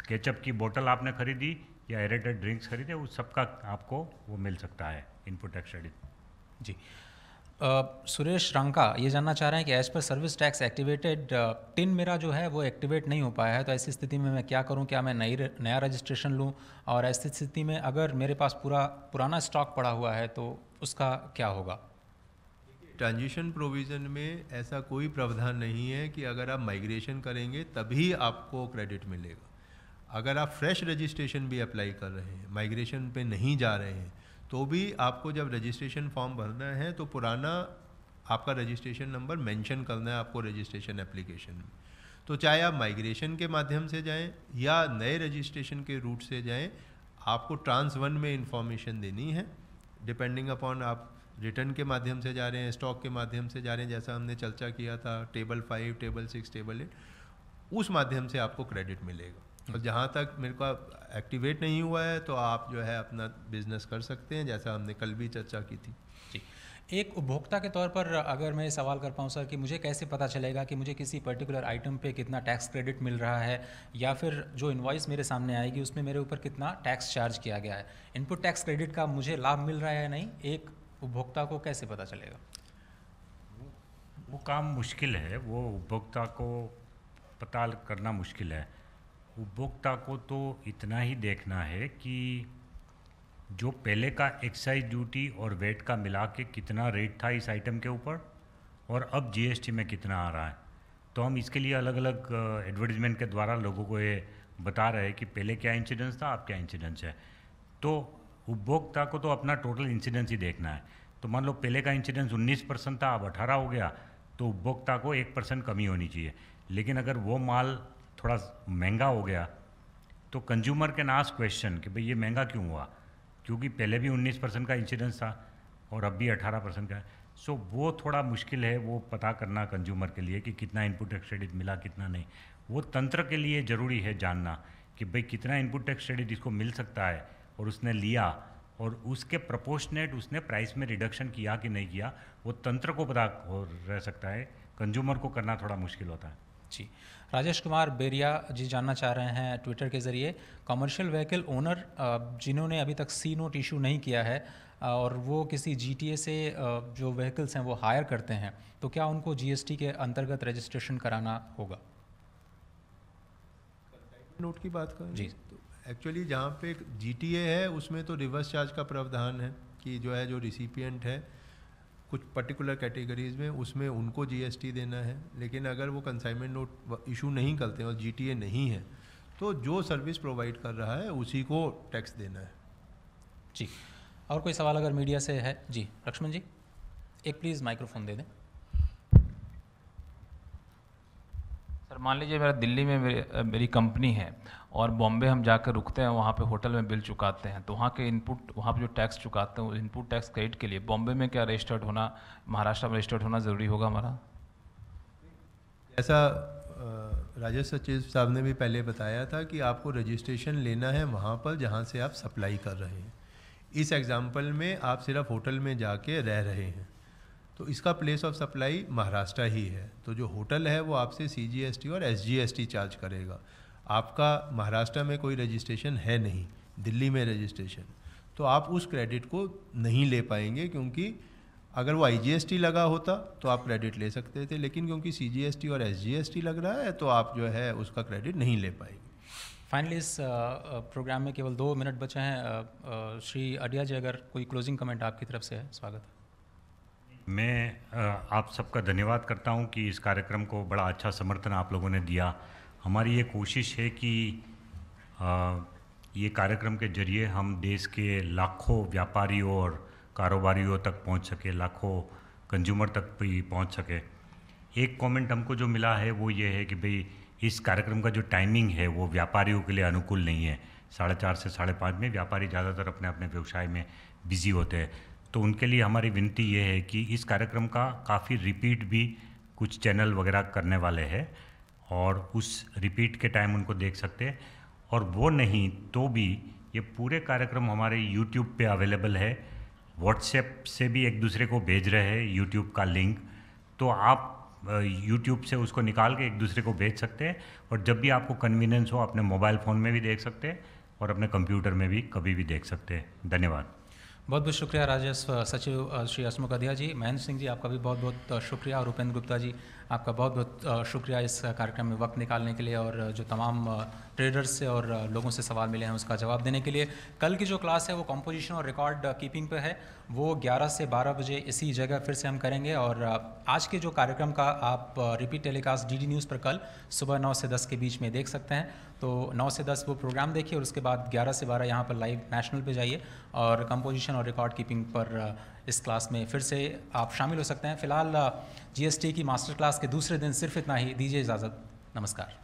केचप की बोतल आपने खरीदी या एरेटेड ड्रिंक्स खरीदे, उस सब का आपको वो मिल सकता है इनपुट टैक्स क्रेडिट। जी। सुरेश रंका ये जानना चाह रहे हैं कि as per service tax activated tin मेरा जो है वो एक्टिवेट नहीं हो पाया है, तो ऐसी स्थिति में मैं क्या करूं? क्या मैं नया रजिस्ट्रेशन लूं? और ऐसी स्थिति में अगर मेरे पास पुराना स्टॉक पड़ा हुआ है तो उसका क्या होगा? ट्रांजिशन प्रोविज़न में ऐसा कोई प्रावधान नहीं है कि अगर आप माइग्रेशन करेंगे तभी आपको क्रेडिट मिलेगा। अगर आप फ्रेश रजिस्ट्रेशन भी अप्लाई कर रहे हैं, माइग्रेशन पे नहीं जा रहे हैं, तो भी आपको जब रजिस्ट्रेशन फॉर्म भरना है तो पुराना आपका रजिस्ट्रेशन नंबर मेंशन करना है आपको रजिस्ट्रेशन एप्लीकेशन में। तो चाहे आप माइग्रेशन के माध्यम से जाएं या नए रजिस्ट्रेशन के रूट से जाएं, आपको ट्रांस 1 में इंफॉर्मेशन देनी है, डिपेंडिंग अपॉन आप रिटर्न के माध्यम से जा रहे हैं, स्टॉक के माध्यम से जा रहे हैं, जैसा हमने चर्चा किया था टेबल 5, टेबल 6, टेबल 8, उस माध्यम से आपको क्रेडिट मिलेगा। और जहाँ तक मेरे को एक्टिवेट नहीं हुआ है तो आप जो है अपना बिजनेस कर सकते हैं, जैसा हमने कल भी चर्चा की थी। जी। एक उपभोक्ता के तौर पर अगर मैं सवाल कर पाऊँ सर कि मुझे कैसे पता चलेगा कि मुझे किसी पर्टिकुलर आइटम पे कितना टैक्स क्रेडिट मिल रहा है, या फिर जो इनवॉइस मेरे सामने आएगी उसमें मेरे ऊपर कितना टैक्स चार्ज किया गया है? इनपुट टैक्स क्रेडिट का मुझे लाभ मिल रहा है या नहीं, एक उपभोक्ता को कैसे पता चलेगा? वो काम मुश्किल है, वो उपभोक्ता को पता करना मुश्किल है। उपभोक्ता को तो इतना ही देखना है कि जो पहले का एक्साइज ड्यूटी और वेट का मिला के कितना रेट था इस आइटम के ऊपर और अब जीएसटी में कितना आ रहा है। तो हम इसके लिए अलग अलग एडवर्टीजमेंट के द्वारा लोगों को ये बता रहे हैं कि पहले क्या इंसिडेंस था, अब क्या इंसिडेंस है। तो उपभोक्ता को तो अपना टोटल इंसिडेंस ही देखना है। तो मान लो पहले का इंसिडेंस 19% था, अब 18 हो गया, तो उपभोक्ता को 1% कमी होनी चाहिए। लेकिन अगर वो माल थोड़ा महंगा हो गया तो कंज्यूमर कैन आस्क क्वेश्चन कि भाई ये महंगा क्यों हुआ, क्योंकि पहले भी 19% का इंसिडेंस था और अब भी 18% का है। सो वो थोड़ा मुश्किल है वो पता करना कंज्यूमर के लिए कि कितना इनपुट टैक्स क्रेडिट मिला कितना नहीं। वो तंत्र के लिए ज़रूरी है जानना कि भाई कितना इनपुट टैक्स क्रेडिट इसको मिल सकता है और उसने लिया और उसके प्रोपोर्शनेट उसने प्राइस में रिडक्शन किया कि नहीं किया, वो तंत्र को पता रह सकता है, कंज्यूमर को करना थोड़ा मुश्किल होता है। जी। राजेश कुमार बेरिया जी जानना चाह रहे हैं ट्विटर के ज़रिए, कमर्शियल व्हीकल ओनर जिन्होंने अभी तक सी नोट इशू नहीं किया है और वो किसी जीटीए से जो व्हीकल्स हैं वो हायर करते हैं, तो क्या उनको जीएसटी के अंतर्गत रजिस्ट्रेशन कराना होगा? नोट की बात करें जी, तो एक्चुअली जहाँ पे जीटीए है उसमें तो रिवर्स चार्ज का प्रावधान है कि जो है जो रिसिपिएंट है कुछ पर्टिकुलर कैटेगरीज में उसमें उनको जीएसटी देना है। लेकिन अगर वो कंसाइनमेंट नोट इशू नहीं करते हैं और जीटीए नहीं है तो जो सर्विस प्रोवाइड कर रहा है उसी को टैक्स देना है। जी। और कोई सवाल अगर मीडिया से है? जी लक्ष्मण जी, एक प्लीज़ माइक्रोफोन दे दें। सर मान लीजिए मेरा दिल्ली में मेरी कंपनी है और बॉम्बे हम जाकर रुकते हैं, वहाँ पे होटल में बिल चुकाते हैं, तो वहाँ के इनपुट वहाँ पे जो टैक्स चुकाते हैं इनपुट टैक्स क्रेडिट के लिए बॉम्बे में क्या रजिस्टर्ड होना, महाराष्ट्र में रजिस्टर्ड होना ज़रूरी होगा हमारा? ऐसा राजस्व सचिव साहब ने भी पहले बताया था कि आपको रजिस्ट्रेशन लेना है वहाँ पर जहाँ से आप सप्लाई कर रहे हैं। इस एग्जाम्पल में आप सिर्फ होटल में जाके रह रहे हैं तो इसका प्लेस ऑफ सप्लाई महाराष्ट्र ही है, तो जो होटल है वो आपसे सीजीएसटी और एसजीएसटी चार्ज करेगा। आपका महाराष्ट्र में कोई रजिस्ट्रेशन है नहीं, दिल्ली में रजिस्ट्रेशन, तो आप उस क्रेडिट को नहीं ले पाएंगे, क्योंकि अगर वो आईजीएसटी लगा होता तो आप क्रेडिट ले सकते थे, लेकिन क्योंकि सीजीएसटी और एसजीएसटी लग रहा है तो आप जो है उसका क्रेडिट नहीं ले पाएंगे। फाइनली इस प्रोग्राम में केवल 2 मिनट बचे हैं। श्री अडिया जी, अगर कोई क्लोजिंग कमेंट आपकी तरफ से है, स्वागत है। मैं आप सबका धन्यवाद करता हूं कि इस कार्यक्रम को बड़ा अच्छा समर्थन आप लोगों ने दिया। हमारी ये कोशिश है कि ये कार्यक्रम के जरिए हम देश के लाखों व्यापारियों और कारोबारियों तक पहुंच सके, लाखों कंज्यूमर तक भी पहुंच सके। एक कमेंट हमको जो मिला है वो ये है कि भाई इस कार्यक्रम का जो टाइमिंग है वो व्यापारियों के लिए अनुकूल नहीं है। 4:30 से 5:30 में व्यापारी ज़्यादातर अपने अपने व्यवसाय में बिजी होते हैं, तो उनके लिए हमारी विनती ये है कि इस कार्यक्रम का काफ़ी रिपीट भी कुछ चैनल वगैरह करने वाले हैं और उस रिपीट के टाइम उनको देख सकते हैं। और वो नहीं तो भी ये पूरे कार्यक्रम हमारे YouTube पे अवेलेबल है, व्हाट्सएप से भी एक दूसरे को भेज रहे हैं यूट्यूब का लिंक, तो आप यूट्यूब से उसको निकाल के एक दूसरे को भेज सकते हैं, और जब भी आपको कन्वीनियंस हो अपने मोबाइल फ़ोन में भी देख सकते हैं और अपने कंप्यूटर में भी कभी भी देख सकते हैं। धन्यवाद। बहुत बहुत शुक्रिया राजस्व सचिव श्री हसमुख अधिया जी। महेंद्र सिंह जी, आपका भी बहुत बहुत शुक्रिया, और उपेंद्र गुप्ता जी, आपका बहुत बहुत शुक्रिया इस कार्यक्रम में वक्त निकालने के लिए, और जो तमाम ट्रेडर्स से और लोगों से सवाल मिले हैं उसका जवाब देने के लिए। कल की जो क्लास है वो कंपोजिशन और रिकॉर्ड कीपिंग पे है, वो 11 से 12 बजे इसी जगह फिर से हम करेंगे। और आज के जो कार्यक्रम का आप रिपीट टेलीकास्ट DD न्यूज़ पर कल सुबह 9 से 10 के बीच में देख सकते हैं। तो 9 से 10 वो प्रोग्राम देखिए, और उसके बाद 11 से 12 यहाँ पर लाइव नेशनल पे जाइए और कंपोजिशन और रिकॉर्ड कीपिंग पर इस क्लास में फिर से आप शामिल हो सकते हैं। फ़िलहाल GST की मास्टर क्लास के दूसरे दिन सिर्फ इतना ही। दीजिए इजाज़त। नमस्कार।